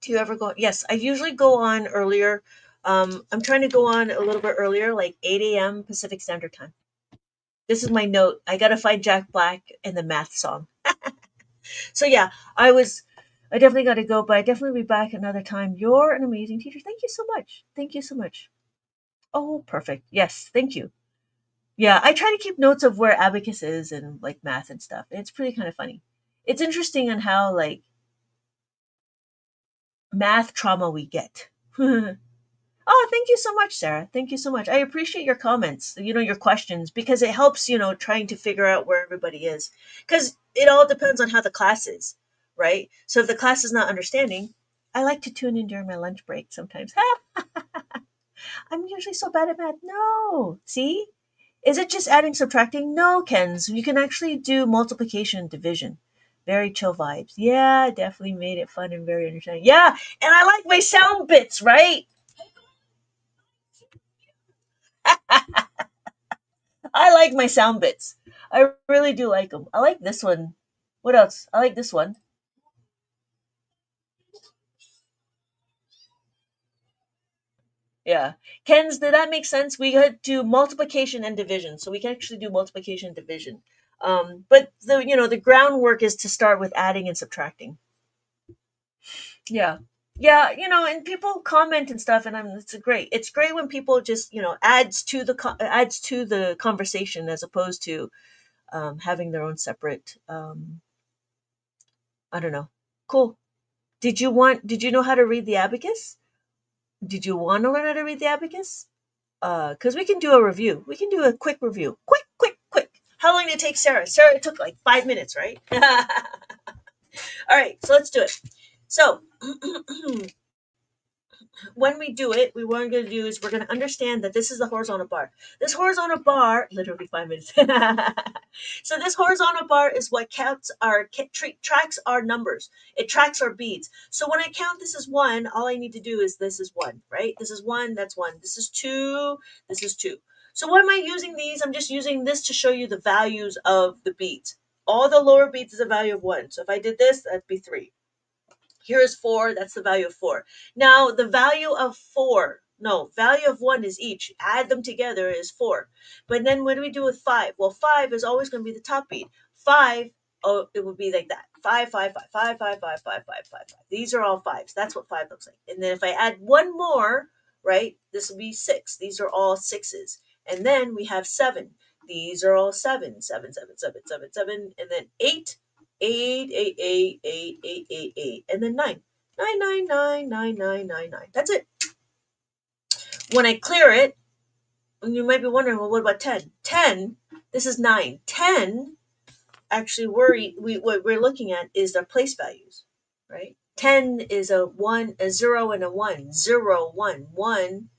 A: Do you ever go? Yes, I usually go on earlier. I'm trying to go on a little bit earlier, like 8 a.m. Pacific Standard Time. This is my note. I gotta find Jack Black and the math song. So yeah, I definitely got to go, but I definitely be back another time. You're an amazing teacher. Thank you so much. Thank you so much. Oh, perfect. Yes, thank you. Yeah, I try to keep notes of where abacus is and like math and stuff. And it's pretty kind of funny. It's interesting on how like math trauma we get. Oh, thank you so much, Sarah. Thank you so much. I appreciate your comments, your questions, because it helps, trying to figure out where everybody is. Because it all depends on how the class is, right? So if the class is not understanding, I like to tune in during my lunch break sometimes. I'm usually so bad at math. No, see? Is it just adding, subtracting? No, Kens. You can actually do multiplication and division. Very chill vibes. Yeah, definitely made it fun and very entertaining. Yeah, and I like my sound bits, right? I like my sound bits. I really do like them. I like this one. What else? I like this one. Yeah. Ken's, did that make sense? We could do multiplication and division. So we can actually do multiplication and division. But the groundwork is to start with adding and subtracting. Yeah. Yeah, and people comment and stuff, and it's great. It's great when people just, adds to the conversation as opposed to having their own separate. I don't know. Cool. Did you know how to read the abacus? Did you want to learn how to read the abacus? Because we can do a review. We can do a quick review. Quick, quick, quick. How long did it take Sarah? Sarah, it took like 5 minutes, right? All right, so let's do it. So when we do it, what we're going to do is we're going to understand that this is the horizontal bar. This horizontal bar, literally 5 minutes. So this horizontal bar is what counts tracks our numbers. It tracks our beads. So when I count this as one, all I need to do is this is one, right? This is one, that's one. This is two, this is two. So why am I using these? I'm just using this to show you the values of the beads. All the lower beads is a value of one. So if I did this, that'd be three. Here is 4. That's the value of 4. Now, the value of 4, no, value of 1 is each. Add them together is 4. But then what do we do with 5? Well, 5 is always going to be the top beat. 5, oh, it would be like that. 5, 5, 5, 5, 5, 5, 5, 5, 5, 5. These are all 5s. That's what 5 looks like. And then if I add one more, right, this will be 6. These are all 6s. And then we have 7. These are all 7. 7, 7, 7, 7, 7. And then 8. 8, 8, 8, 8, 8, 8, 8, and then 9. 9, 9, 9, 9, 9, 9, 9. That's it. When I clear it, you might be wondering, well, what about 10? 10, this is 9. 10, actually, what we're looking at is their place values, right? 10 is a 1, a 0, and a 1. 0, 1, 1.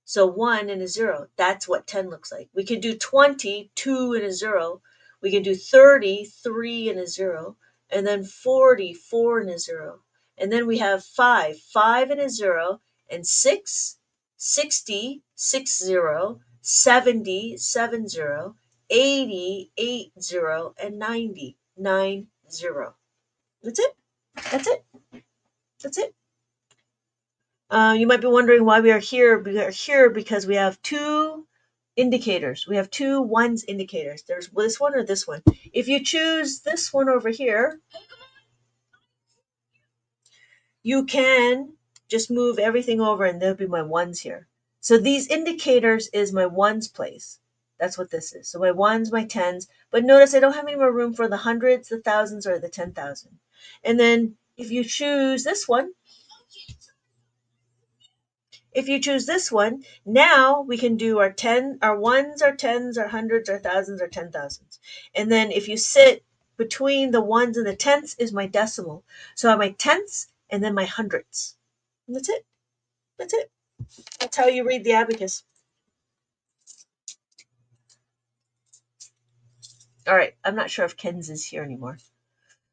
A: So 1 and a 0. That's what 10 looks like. We can do 20, 2 and a 0. We can do 30, 3 and a 0. And then 40, 4 and a 0. And then we have 5, 5 and a 0. And 6, 60, 6, 0. 70, 7, 0. 80, 8, 0. And 90, 9, 0. That's it. That's it. That's it. You might be wondering why we are here. We are here because we have two indicators. We have two ones indicators. There's this one or this one. If you choose this one over here, you can just move everything over and there'll be my ones here. So these indicators is my ones place. That's what this is. So my ones, my tens. But notice I don't have any more room for the hundreds, the thousands, or the 10,000. And then if you choose this one, if you choose this one, now we can do our ones, our tens, our hundreds, our thousands, our 10,000s. And then if you sit between the ones and the tenths is my decimal. So I have my tenths and then my hundreds. And that's it. That's it. That's how you read the abacus. All right. I'm not sure if Ken's is here anymore.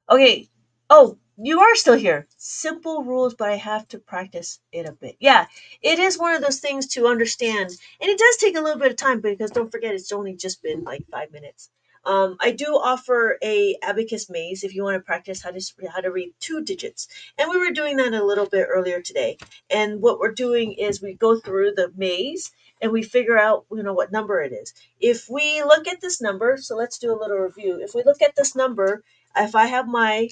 A: Okay. Oh, you are still here. Simple rules, but I have to practice it a bit. Yeah, it is one of those things to understand. And it does take a little bit of time because don't forget, it's only just been like 5 minutes. I do offer a abacus maze if you want to practice how to read 2 digits. And we were doing that a little bit earlier today. And what we're doing is we go through the maze and we figure out, what number it is. If we look at this number, so let's do a little review. If we look at this number, if I have my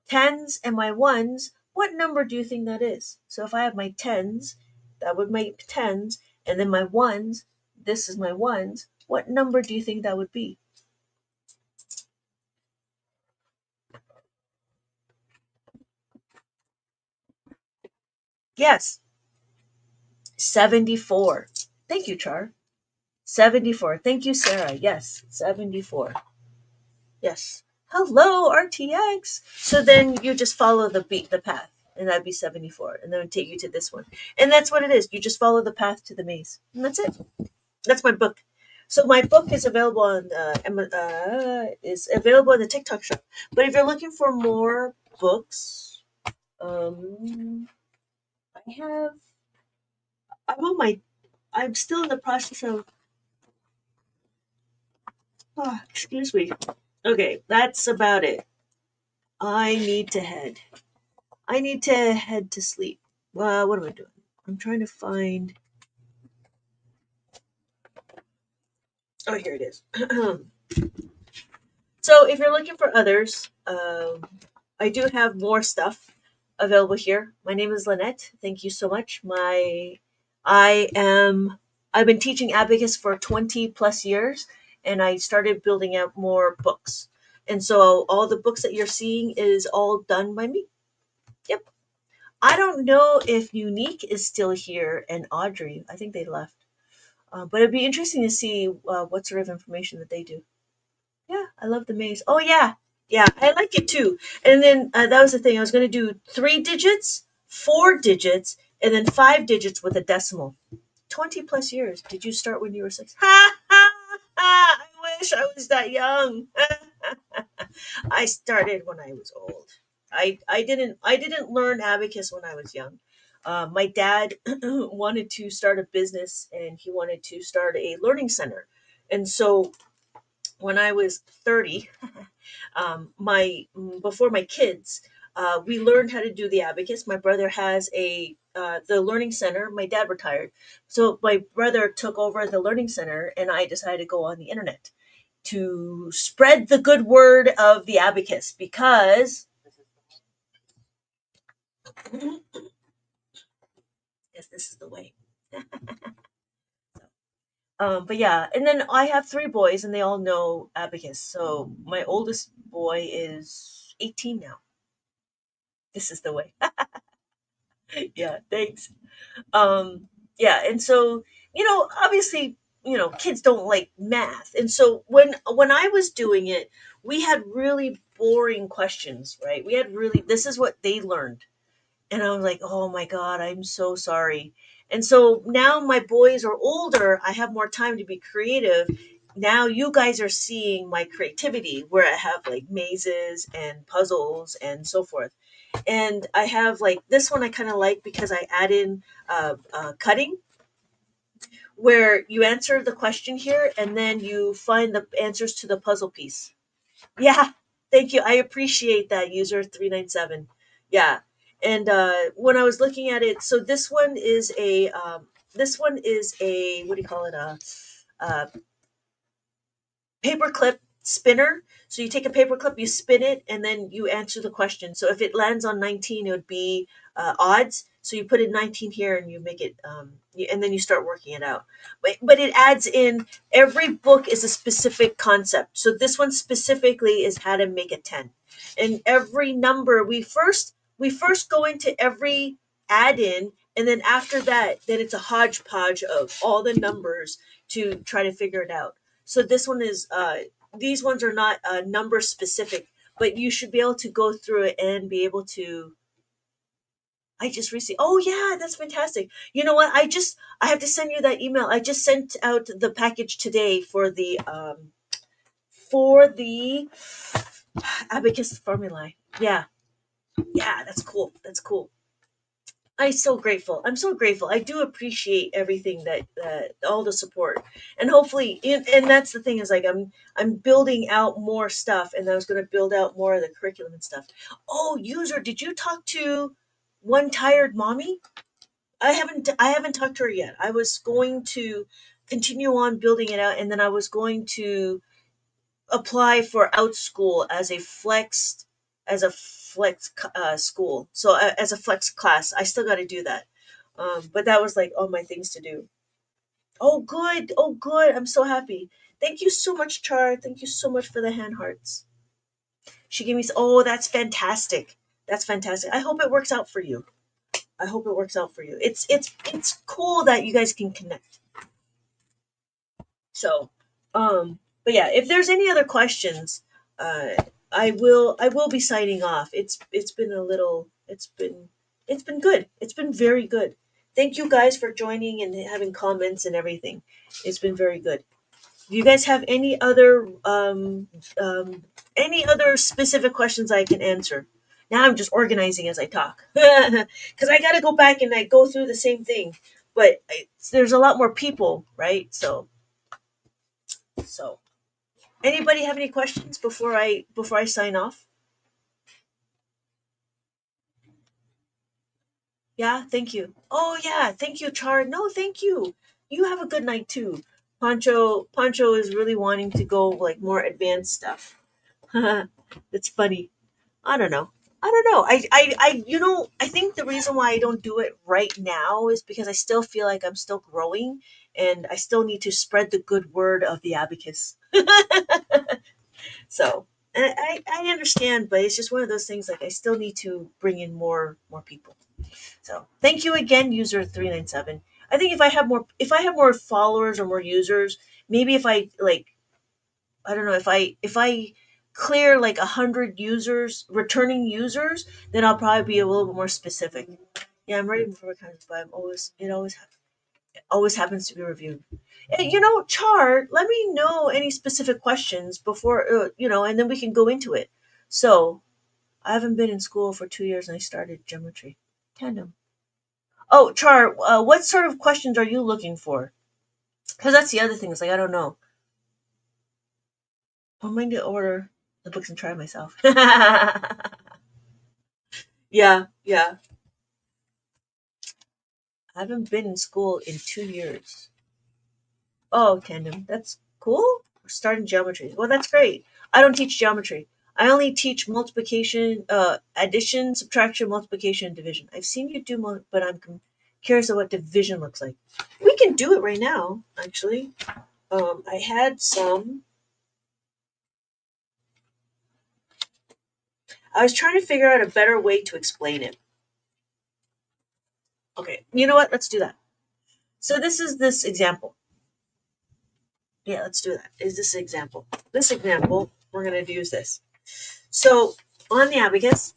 A: tens and my ones, what number do you think that is? So if I have my tens, that would make tens, and then my ones, this is my ones, what number do you think that would be? Yes, 74. Thank you, Char. 74. Thank you, Sarah. Yes, 74. Yes. Hello, RTX. So then you just follow the path, and that'd be 74, and then it'd take you to this one. And that's what it is. You just follow the path to the maze. And that's it. That's my book. So my book is available on is available in the TikTok shop. But if you're looking for more books, um, I have. I'm on my. I'm still in the process of. Excuse me. Okay, that's about it. I need to head. I need to head to sleep. What am I doing? I'm trying to find. Oh, here it is. So if you're looking for others, I do have more stuff available here. My name is Lynette. Thank you so much. I am I've been teaching abacus for 20 plus years, and I started building out more books. And so all the books that you're seeing is all done by me. Yep. I don't know if Unique is still here and Audrey. I think they left. But it'd be interesting to see what sort of information that they do. Yeah, I love the maze. Oh yeah, yeah, I like it too. And then that was the thing. I was going to do 3 digits, 4 digits, and then 5 digits with a decimal. 20 plus years. Did you start when you were 6? Ha ha ha! I wish I was that young. I started when I was old. I didn't learn abacus when I was young. My dad wanted to start a business, and he wanted to start a learning center. And so when I was 30, my before my kids, we learned how to do the abacus. My brother has a the learning center. My dad retired, so my brother took over the learning center, and I decided to go on the internet to spread the good word of the abacus because yes, this is the way. But yeah, and then I have 3 boys, and they all know abacus. So my oldest boy is 18 now. This is the way. Yeah, thanks. um yeah, and so obviously, kids don't like math, and so when I was doing it, we had really boring questions, right? We had really This is what they learned, and I was like, oh my god, I'm so sorry. And so now my boys are older, I have more time to be creative. Now you guys are seeing my creativity, where I have like mazes and puzzles and so forth. And I have like this one I kind of like because I add in cutting, where you answer the question here and then you find the answers to the puzzle piece. Yeah, thank you. I appreciate that, user 397. Yeah. And when I was looking at it, so this one is a, what do you call it? A paperclip spinner. So you take a paperclip, you spin it, and then you answer the question. So if it lands on 19, it would be odds. So you put in 19 here, and you make it, and then you start working it out. But it adds in, every book is a specific concept. So this one specifically is how to make a 10. And every number, we first go into every add in, and then after that, then it's a hodgepodge of all the numbers to try to figure it out. So this one is these ones are not number specific, but you should be able to go through it and be able to. I just received. Oh yeah, that's fantastic. You know what? I have to send you that email. I just sent out the package today for the abacus formulae. Yeah, yeah, that's cool. That's cool. I'm so grateful. I'm so grateful. I do appreciate everything that all the support, and hopefully, and that's the thing, is like I'm building out more stuff, and I was going to build out more of the curriculum and stuff. Oh, user, did you talk to one tired mommy? I haven't talked to her yet. I was going to continue on building it out, and then I was going to apply for outschool as a flex school. So as a flex class, I still got to do that. But that was like all my things to do. Oh good, oh good, I'm so happy. Thank you so much, Char. Thank you so much for the hand hearts. She gave me. Oh, that's fantastic. That's fantastic. I hope it works out for you. I hope it works out for you. It's cool that you guys can connect. So, but yeah, if there's any other questions, I will be signing off. It's been a little, it's been good. It's been very good. Thank you guys for joining and having comments and everything. It's been very good. Do you guys have any other specific questions I can answer? Now I'm just organizing as I talk because I got to go back and I go through the same thing, but there's a lot more people, right? So anybody have any questions before I sign off? Yeah, thank you. Oh yeah, thank you, Char. No, thank you. You have a good night too. Pancho is really wanting to go like more advanced stuff. It's funny. I don't know. I don't know. I think the reason why I don't do it right now is because I still feel like I'm still growing and I still need to spread the good word of the abacus. So, and I understand, but it's just one of those things like I still need to bring in more people. So, thank you again, user 397. I think if I have more followers or more users, maybe if I like I don't know if I clear like 100 returning users, then I'll probably be a little bit more specific. Yeah, I'm ready for accounts, but it always happens to be reviewed. Char, let me know any specific questions before and then we can go into it. So I haven't been in school for 2 years and I started geometry. Tandem. Oh, Char, what sort of questions are you looking for? Because that's the other thing. Is like I don't know. I'm going to order the books and try myself. Yeah, yeah. I haven't been in school in 2 years. Oh, tandem. That's cool. We're starting geometry. Well, that's great. I don't teach geometry. I only teach multiplication, addition, subtraction, multiplication, and division. I've seen you do, but I'm curious of what division looks like. We can do it right now, actually. I had some. I was trying to figure out a better way to explain it. Okay, you know what? Let's do that. So this is this example. Yeah, let's do that. Is this example? This example, we're going to use this. So on the abacus,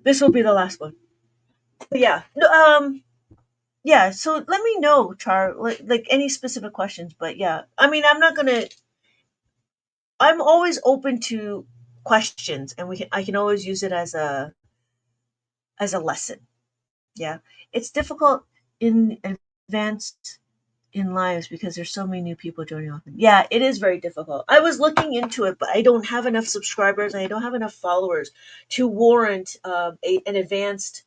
A: this will be the last one. But yeah, no, yeah. So let me know, Char, like any specific questions. But yeah, I mean, I'm not gonna. I'm always open to questions, and I can always use it as a lesson. Yeah, it's difficult in advanced in lives because there's so many new people joining often. Yeah, it is very difficult. I was looking into it, but I don't have enough subscribers and I don't have enough followers to warrant an advanced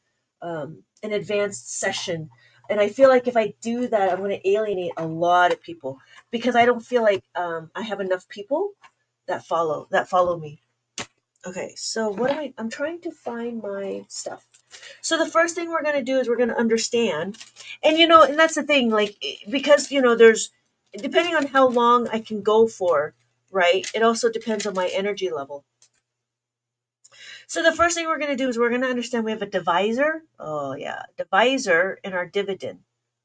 A: session. And I feel like if I do that, I'm going to alienate a lot of people because I don't feel like I have enough people that follow me. Okay, so what am I? I'm trying to find my stuff. So the first thing we're going to do is we're going to understand, and that's the thing, like because there's depending on how long I can go for, right? It also depends on my energy level. So the first thing we're going to do is we're going to understand we have a divisor. Oh yeah, divisor and our dividend,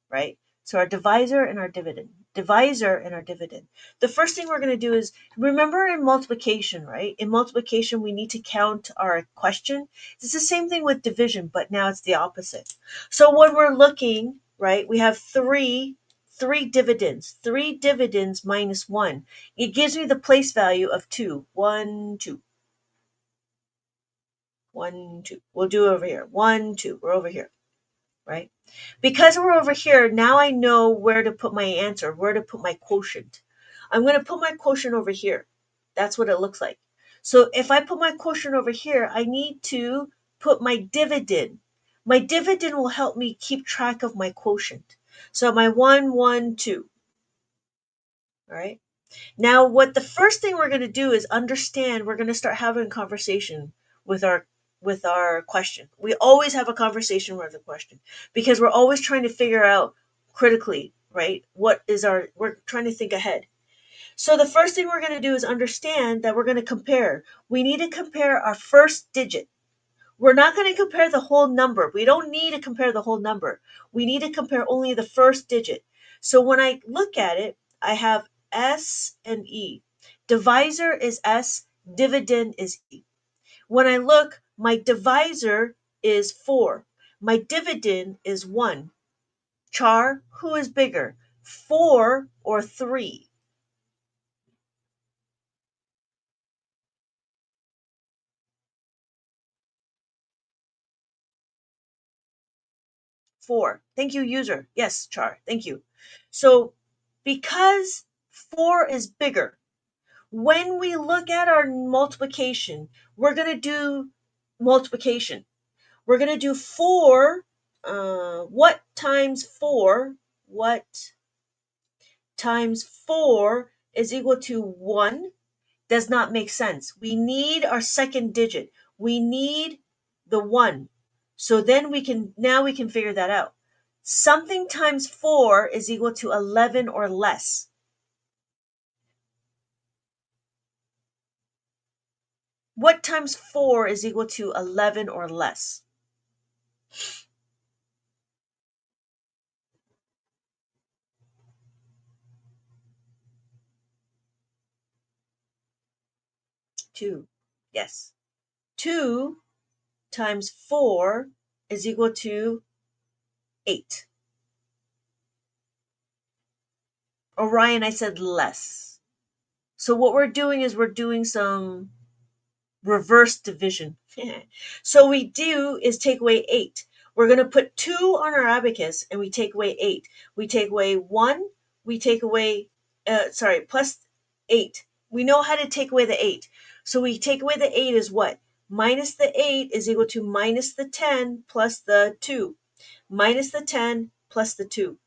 A: right? So our divisor and our dividend. The first thing we're going to do is remember in multiplication, right? In multiplication, we need to count our question. It's the same thing with division, but now it's the opposite. So when we're looking, right, we have three dividends. Three dividends minus one. It gives me the place value of two. One, two. 1, 2. We'll do over here. 1, 2. We're over here, right? Because we're over here, now I know where to put my answer, where to put my quotient. I'm going to put my quotient over here. That's what it looks like. So if I put my quotient over here, I need to put my dividend. My dividend will help me keep track of my quotient. So my 1, 1, 2. All right. Now, what the first thing we're going to do is understand. We're going to start having a conversation with our question. We always have a conversation with the question because we're always trying to figure out critically, right? We're trying to think ahead. So the first thing we're going to do is understand that we're going to compare. We need to compare our first digit. We're not going to compare the whole number. We don't need to compare the whole number. We need to compare only the first digit. So when I look at it, I have S and E. Divisor is S, dividend is E. When I look, my divisor is 4. My dividend is 1. Char, who is bigger, 4 or 3? 4. Thank you, user. Yes, Char. Thank you. So, because 4 is bigger, when we look at our multiplication, we're going to do multiplication. We're going to do 4. What times 4? What times 4 is equal to 1? Does not make sense. We need our second digit. We need the 1. So then now we can figure that out. Something times 4 is equal to 11 or less. What times 4 is equal to 11 or less? 2. Yes. 2 times 4 is equal to 8. Orion, I said less. So what we're doing is we're doing some reverse division. So we do is take away 8. We're going to put 2 on our abacus and we take away 8. We take away 1, we take away, plus 8. We know how to take away the 8. So we take away the 8 is what? Minus the 8 is equal to minus the 10 plus the 2. Minus the 10 plus the 2.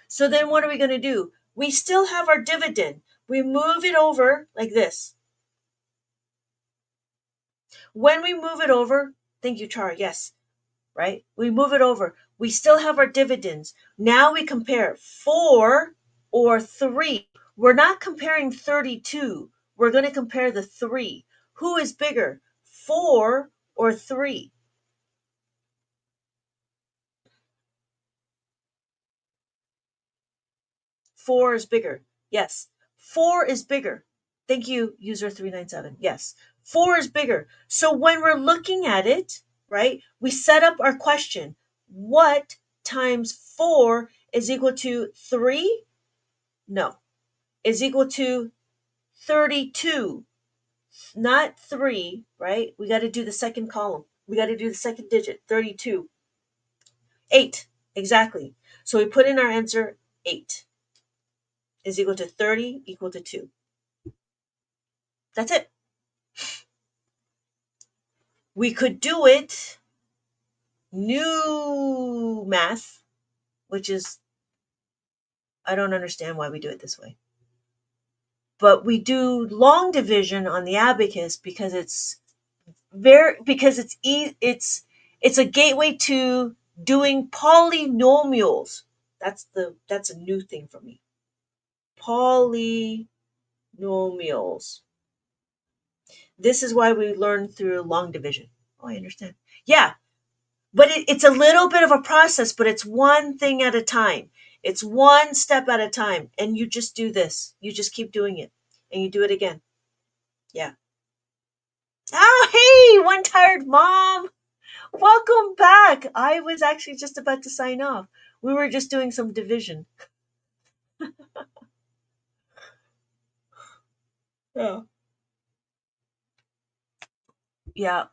A: So then what are we going to do? We still have our dividend. We move it over like this. When we move it over, thank you, Char, yes, right? We move it over. We still have our dividends. Now we compare 4 or 3. We're not comparing 32. We're going to compare the 3. Who is bigger, 4 or 3? 4 is bigger. Yes. 4 is bigger. Thank you, user 397. Yes. 4 is bigger. So when we're looking at it, right, we set up our question. What times 4 is equal to 3? No. Is equal to 32. Not 3, right? We got to do the second column. We got to do the second digit, 32. 8. Exactly. So we put in our answer 8 is equal to 30 equal to 2. That's it. We could do it new math, which is, I don't understand why we do it this way. But we do long division on the abacus because it's a gateway to doing polynomials. That's a new thing for me. Polynomials. This is why we learn through long division. Oh, I understand. Yeah, but it's a little bit of a process, but it's one thing at a time. It's one step at a time. And you just do this. You just keep doing it. And you do it again. Yeah. Oh, hey, one tired mom. Welcome back. I was actually just about to sign off. We were just doing some division. Yeah. Yeah.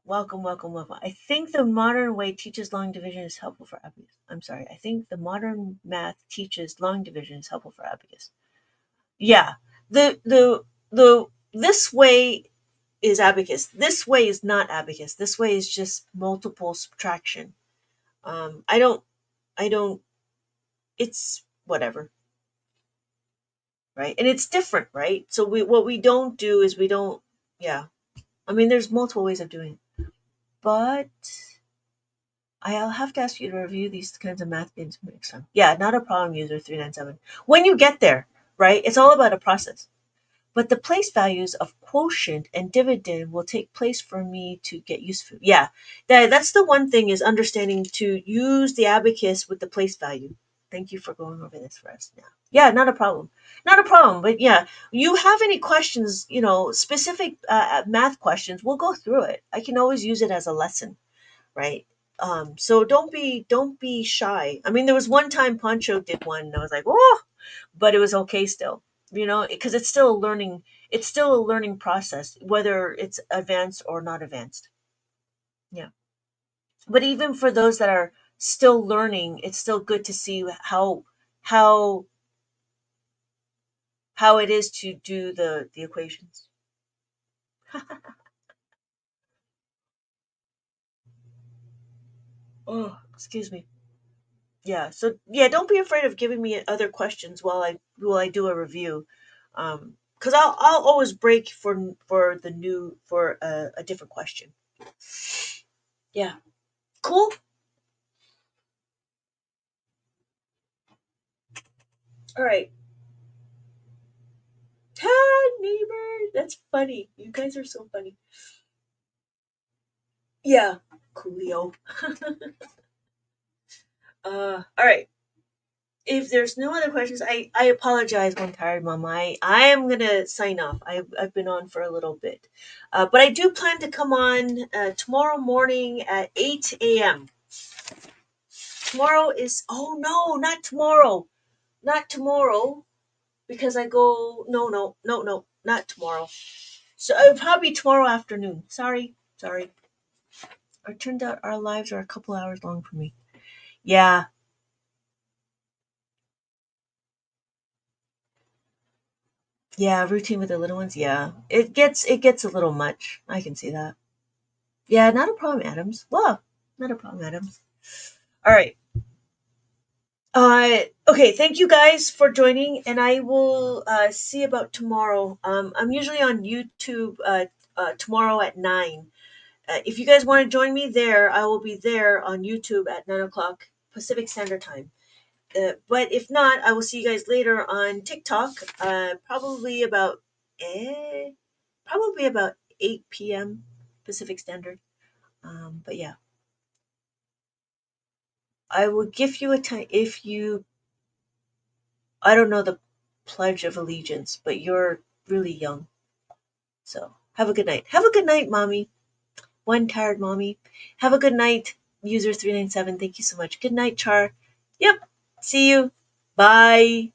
A: Welcome, welcome, welcome. I think the modern way teaches long division is helpful for abacus. I'm sorry. I think the modern math teaches long division is helpful for abacus. Yeah. The this way is abacus. This way is not abacus. This way is just multiple subtraction. I don't. It's whatever, right? And it's different, right? So what we don't do is we don't. Yeah. I mean, there's multiple ways of doing it, but I'll have to ask you to review these kinds of math games next time. Yeah, not a problem, user 397. When you get there, right? It's all about a process. But the place values of quotient and dividend will take place for me to get used to. Yeah, that's the one thing is understanding to use the abacus with the place value. Thank you for going over this for us. Yeah. Yeah, not a problem. Not a problem. But yeah, you have any questions, specific math questions, we'll go through it. I can always use it as a lesson, right? So don't be shy. I mean, there was one time Pancho did one and I was like, "Oh," but it was okay still. Because it's still a learning process whether it's advanced or not advanced. Yeah. But even for those that are still learning, it's still good to see how how it is to do the equations. Oh, excuse me. Yeah. So yeah, don't be afraid of giving me other questions while I do a review. Because I'll always break for a different question. Yeah. Cool. All right. Hi, neighbor. That's funny. You guys are so funny. Yeah. Coolio. All right. If there's no other questions, I apologize, one tired mom. I am gonna sign off. I've been on for a little bit, but I do plan to come on tomorrow morning at 8 a.m. Tomorrow is oh no, not tomorrow, not tomorrow because I go no, not tomorrow. So it'll probably be tomorrow afternoon. Sorry. It turned out our lives are a couple hours long for me. Yeah, yeah, routine with the little ones. Yeah, it gets a little much. I can see that. Yeah, not a problem, Adams. Well, not a problem, Adams. All right. Okay. Thank you guys for joining, and I will see about tomorrow. I'm usually on YouTube tomorrow at 9. If you guys want to join me there, I will be there on YouTube at 9 o'clock Pacific Standard Time. But if not, I will see you guys later on TikTok. Eh, probably about 8 p.m. Pacific Standard. But yeah, I will give you a time if you. I don't know the Pledge of Allegiance, but you're really young. So have a good night. Have a good night, mommy. One tired mommy. Have a good night, user 397. Thank you so much. Good night, Char. Yep. See you. Bye.